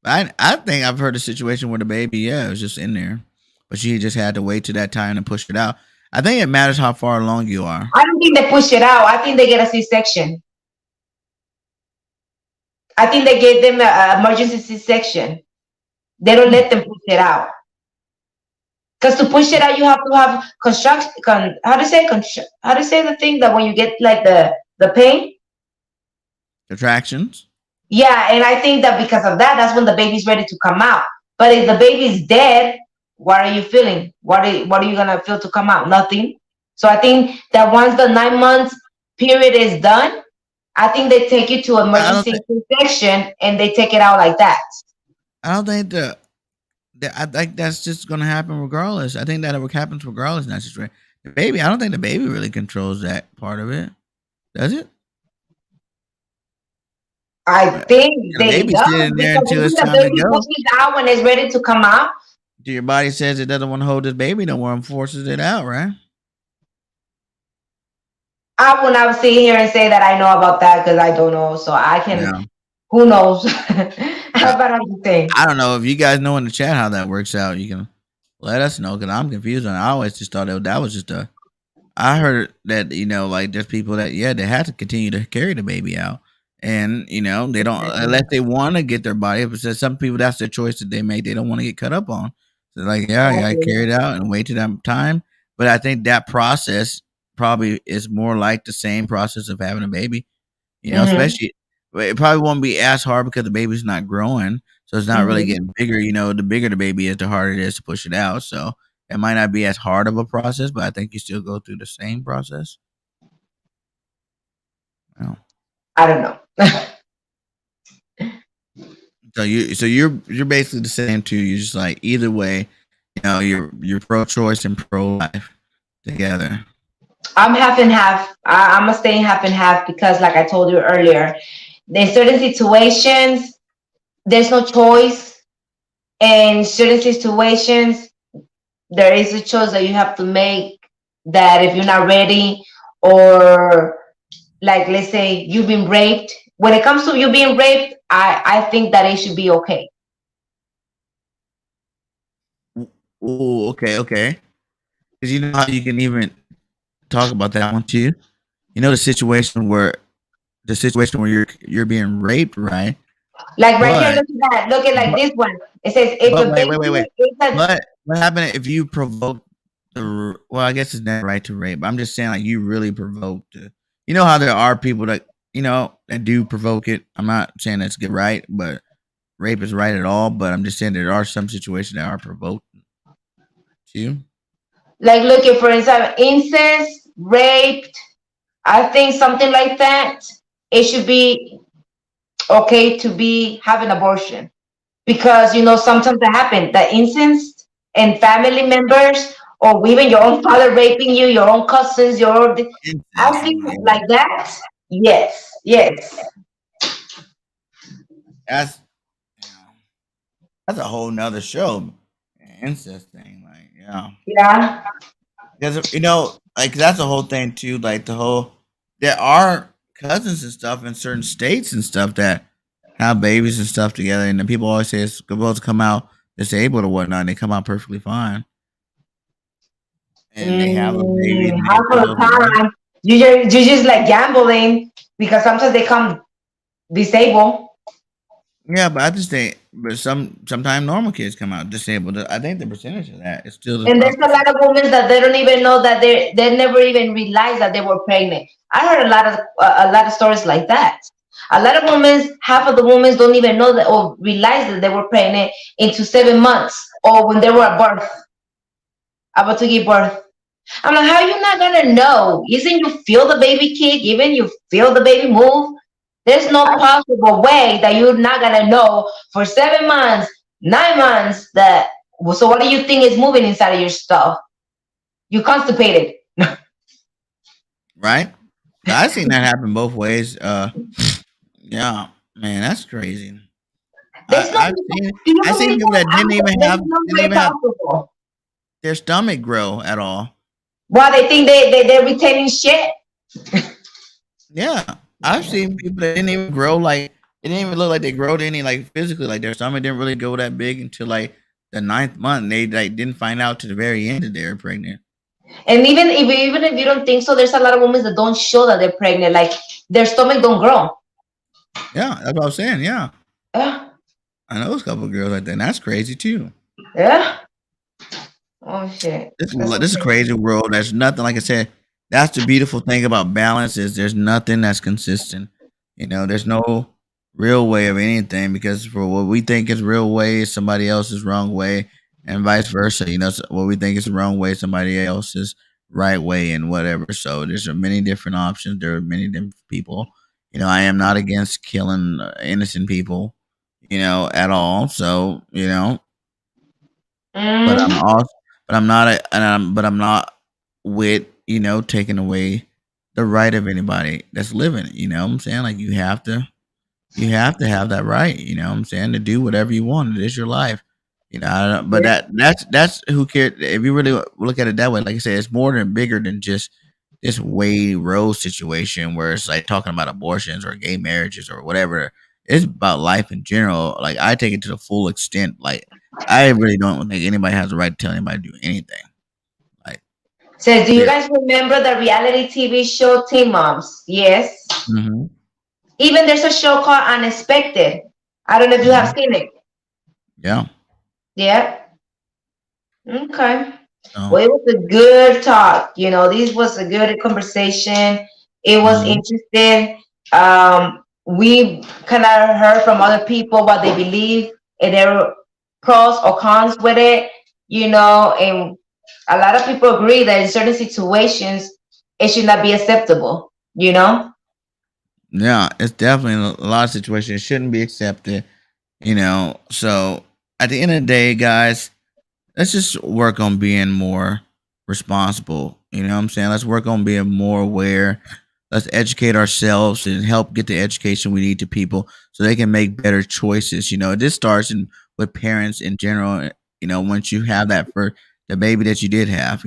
Speaker 3: I think I've heard a situation where the baby, yeah, it was just in there, but she just had to wait to that time to push it out. I think it matters how far along you are.
Speaker 4: I don't think they push it out. I think they get a C-section. I think they gave them an emergency C-section. They don't let them push it out. Because to push it out, you have to have construction. How do you say how do you say the thing that when you get like the pain?
Speaker 3: Contractions.
Speaker 4: Yeah, and I think that because of that, that's when the baby's ready to come out. But if the baby's dead, what are you feeling? What are you gonna feel to come out? Nothing. So I think that once the 9 months period is done, I think they take you to
Speaker 3: I don't
Speaker 4: emergency
Speaker 3: think.
Speaker 4: C-section and they take it out like that.
Speaker 3: I don't think I think that's just gonna happen regardless. I think that it happens regardless. Not just right. The baby. I don't think the baby really controls that part of it. Does it?
Speaker 4: I
Speaker 3: Uh,
Speaker 4: think
Speaker 3: The
Speaker 4: they
Speaker 3: baby's
Speaker 4: don't
Speaker 3: sitting there
Speaker 4: because
Speaker 3: until
Speaker 4: isn't
Speaker 3: it's
Speaker 4: the
Speaker 3: time to
Speaker 4: baby
Speaker 3: go.
Speaker 4: pushes out when it's ready to come out?
Speaker 3: Till your body says it doesn't want to hold this baby no more and forces it out, right?
Speaker 4: I will not sit here and say that I know about that because I don't know. So I can,
Speaker 3: Yeah.
Speaker 4: who knows?
Speaker 3: Uh,
Speaker 4: How about other thing?
Speaker 3: I don't know if you guys know in the chat how that works out. You can let us know because I'm confused on it. I always just thought that was just a. I heard that like there's people that they have to continue to carry the baby out, and they don't unless they want to get their body. But says some people that's their choice that they make. They don't want to get cut up on. So like I
Speaker 4: Okay.
Speaker 3: carry it out and wait till that time. But I think that process probably is more like the same process of having a baby.
Speaker 4: Hmm.
Speaker 3: Especially it probably won't be as hard because the baby's not growing, so it's not really
Speaker 4: Hmm.
Speaker 3: getting bigger. The bigger the baby is, the harder it is to push it out. So it might not be as hard of a process, but I think you still go through the same process. You know?
Speaker 4: I don't know.
Speaker 3: So you're basically the same too. You're just like either way, you're pro-choice and pro-life together.
Speaker 4: I'm half and half. I'm gonna stay half and half because, like I told you earlier, in certain situations, there's no choice. In certain situations, there is a choice that you have to make that if you're not ready, or like let's say you've been raped. When it comes to you being raped, I think that it should be okay.
Speaker 3: Oh, okay, okay. Because you know how you can even talk about that one too. The situation where you're being raped, right?
Speaker 4: Like right here,
Speaker 3: But
Speaker 4: look at that. Look at like
Speaker 3: but
Speaker 4: this one. It says if
Speaker 3: but
Speaker 4: a
Speaker 3: wait, wait, wait, wait.
Speaker 4: baby is a
Speaker 3: But what happened if you provoke well, I guess it's never right to rape. But I'm just saying like you really provoked. You know how there are people that that do provoke it. I'm not saying that's good, right? But rape is right at all. But I'm just saying there are some situations that are provoked too.
Speaker 4: like look at for instance incest, raped. I think something like that. It should be okay to be having abortion because sometimes that happen. The incest and family members, or even your own father raping you, your own cousins, I
Speaker 3: Incest.
Speaker 4: think
Speaker 3: Yeah.
Speaker 4: like that. Yes, yes,
Speaker 3: That's you know, that's a whole nother show. Incest thing, like yeah.
Speaker 4: yeah.
Speaker 3: Because like that's the whole thing too. Like there are cousins and stuff in certain states and stuff that have babies and stuff together, and then people always say it's supposed to come out disabled or whatnot. And they come out perfectly fine, and they have those babies, and they
Speaker 4: Half of
Speaker 3: feel
Speaker 4: the
Speaker 3: those abortions.
Speaker 4: time, you just like gambling because sometimes they come disabled.
Speaker 3: Yeah, but I just think, but sometimes normal kids come out disabled. I think the percentage of that is still just
Speaker 4: And there's
Speaker 3: probably
Speaker 4: a lot of women that they don't even know that they never even realized that they were pregnant. I heard a lot of stories like that. A lot of women, half of the women don't even know that or realize that they were pregnant into 7 months or when they were at birth, about to give birth. I'm like, how you not gonna know? Isn't you feel the baby kick? Even you feel the baby move? There's no possible way that you're not gonna know for 7 months, 9 months that. So what do you think is moving inside of your stuff? You constipated.
Speaker 3: right. So I seen that happen both ways. Yeah, man, that's crazy.
Speaker 4: There's no
Speaker 3: I've
Speaker 4: people.
Speaker 3: seen
Speaker 4: Do you
Speaker 3: I've
Speaker 4: believe
Speaker 3: seen people
Speaker 4: that?
Speaker 3: that
Speaker 4: There's no
Speaker 3: didn't
Speaker 4: way
Speaker 3: even have
Speaker 4: possible.
Speaker 3: their stomach grow at all.
Speaker 4: Why they think they're retaining shit?
Speaker 3: Yeah, I've seen people that didn't even grow like it didn't even look like they growed any like physically like their stomach didn't really go that big until like the ninth month. And they like didn't find out to the very end that they were pregnant.
Speaker 4: And even if you don't think so, there's a lot of women that don't show that they're pregnant. Like their stomach don't grow.
Speaker 3: Yeah, that's what I was saying. Yeah,
Speaker 4: Yeah,
Speaker 3: I know a couple of girls like that. And that's crazy too.
Speaker 4: yeah. Oh shit. That's
Speaker 3: This is a
Speaker 4: okay.
Speaker 3: crazy world. There's nothing like I said. That's the beautiful thing about balance is there's nothing that's consistent. You know, there's no real way of anything because for what we think is real way, is somebody else's wrong way, and vice versa. You know, so what we think is the wrong way, somebody else's right way, and whatever. So there's many different options. There are many different people. You know, I am not against killing innocent people. You know, at all. So you know, but I'm
Speaker 4: Mm.
Speaker 3: also, but I'm not, but I'm not with taking away the right of anybody that's living. You know what I'm saying? Like you have to have that right. You know what I'm saying, to do whatever you want. It is your life. You know, I don't, but
Speaker 4: Yeah.
Speaker 3: that's who cares. If you really look at it that way, like I said, it's more than bigger than just this Wade Rose situation where it's like talking about abortions or gay marriages or whatever. It's about life in general. Like I take it to the full extent. Like I really don't think anybody has the right to tell anybody to do anything. Like,
Speaker 4: Says, do you
Speaker 3: period.
Speaker 4: guys remember the reality TV show Teen Moms? Yes.
Speaker 3: Hmm.
Speaker 4: Even there's a show called Unexpected. I don't know if you have
Speaker 3: Hmm.
Speaker 4: seen it.
Speaker 3: Yeah.
Speaker 4: Yeah. Okay.
Speaker 3: So.
Speaker 4: Well, it was a good talk. This was a good conversation. It was
Speaker 3: Hmm.
Speaker 4: interesting. We kind of heard from other people what they believe and their pros or cons with it. And a lot of people agree that in certain situations it should not be acceptable.
Speaker 3: Yeah, it's definitely in a lot of situations it shouldn't be accepted. So at the end of the day, guys, let's just work on being more responsible. You know what I'm saying? Let's work on being more aware. Let's educate ourselves and help get the education we need to people so they can make better choices. This starts with parents in general. Once you have that for the baby that you did have,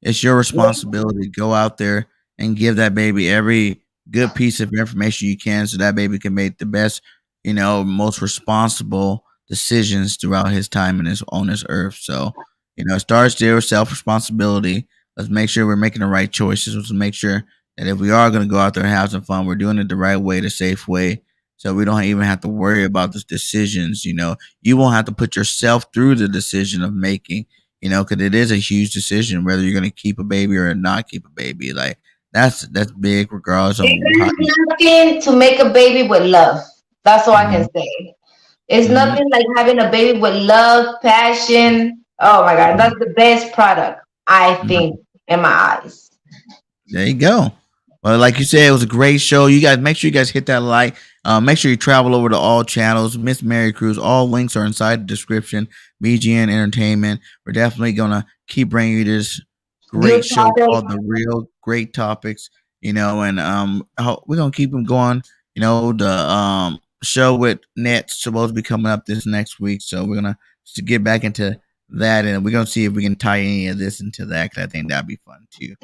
Speaker 3: it's your responsibility to go out there and give that baby every good piece of information you can so that baby can make the best, most responsible decisions throughout his time in this on this earth. So, it starts there with self responsibility. Let's make sure we're making the right choices. Let's make sure that if we are going to go out there and have some fun, we're doing it the right way, the safe way. So we don't even have to worry about those decisions. You won't have to put yourself through the decision of making, because it is a huge decision whether you're going to keep a baby or not keep a baby. Like that's big, regardless of how you.
Speaker 4: There's nothing to make a baby with love. That's all I can
Speaker 3: Mhm,
Speaker 4: say. It's
Speaker 3: mhm,
Speaker 4: nothing like having a baby with love, passion. Oh my God,
Speaker 3: mhm,
Speaker 4: that's the best product, I
Speaker 3: mhm.
Speaker 4: think, in my eyes.
Speaker 3: There you go. Well, like you said, it was a great show. You guys, make sure you guys hit that like. Make sure you travel over to all channels. Miss Maricruz. All links are inside the description. BGN Entertainment. We're definitely gonna keep bringing you this great
Speaker 4: Good
Speaker 3: show
Speaker 4: topic.
Speaker 3: called The Real Great Topics. And we're gonna keep them going. The show with Net's supposed to be coming up this next week, so we're gonna to get back into that, and we're gonna see if we can tie any of this into that because I think that'd be fun too.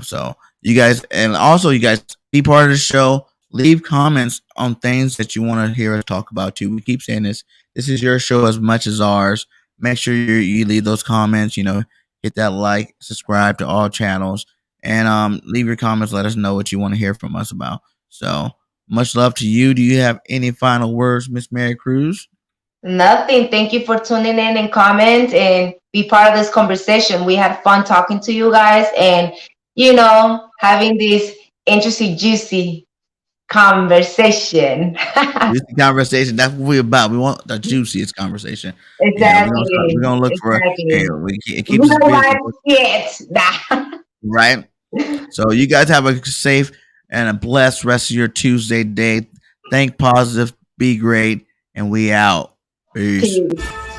Speaker 3: So you guys, and also you guys be part of the show. Leave comments on things that you want to hear us talk about too. We keep saying this. This is your show as much as ours. Make sure you leave those comments. Hit that like, subscribe to all channels, and leave your comments. Let us know what you want to hear from us about. So much love to you. Do you have any final words, Miss Mary Cruz?
Speaker 4: Nothing. Thank you for tuning in and comment and be part of this conversation. We had fun talking to you guys and, having this interesting, juicy conversation.
Speaker 3: Juicy conversation. That's what we're about. We want the juiciest conversation. We're
Speaker 4: Exactly.
Speaker 3: gonna look for
Speaker 4: Exactly.
Speaker 3: it keeps us
Speaker 4: Real
Speaker 3: busy,
Speaker 4: life shit.
Speaker 3: right? So you guys have a safe and a blessed rest of your Tuesday day. Think positive, be great, and we out. Peace.
Speaker 4: Peace.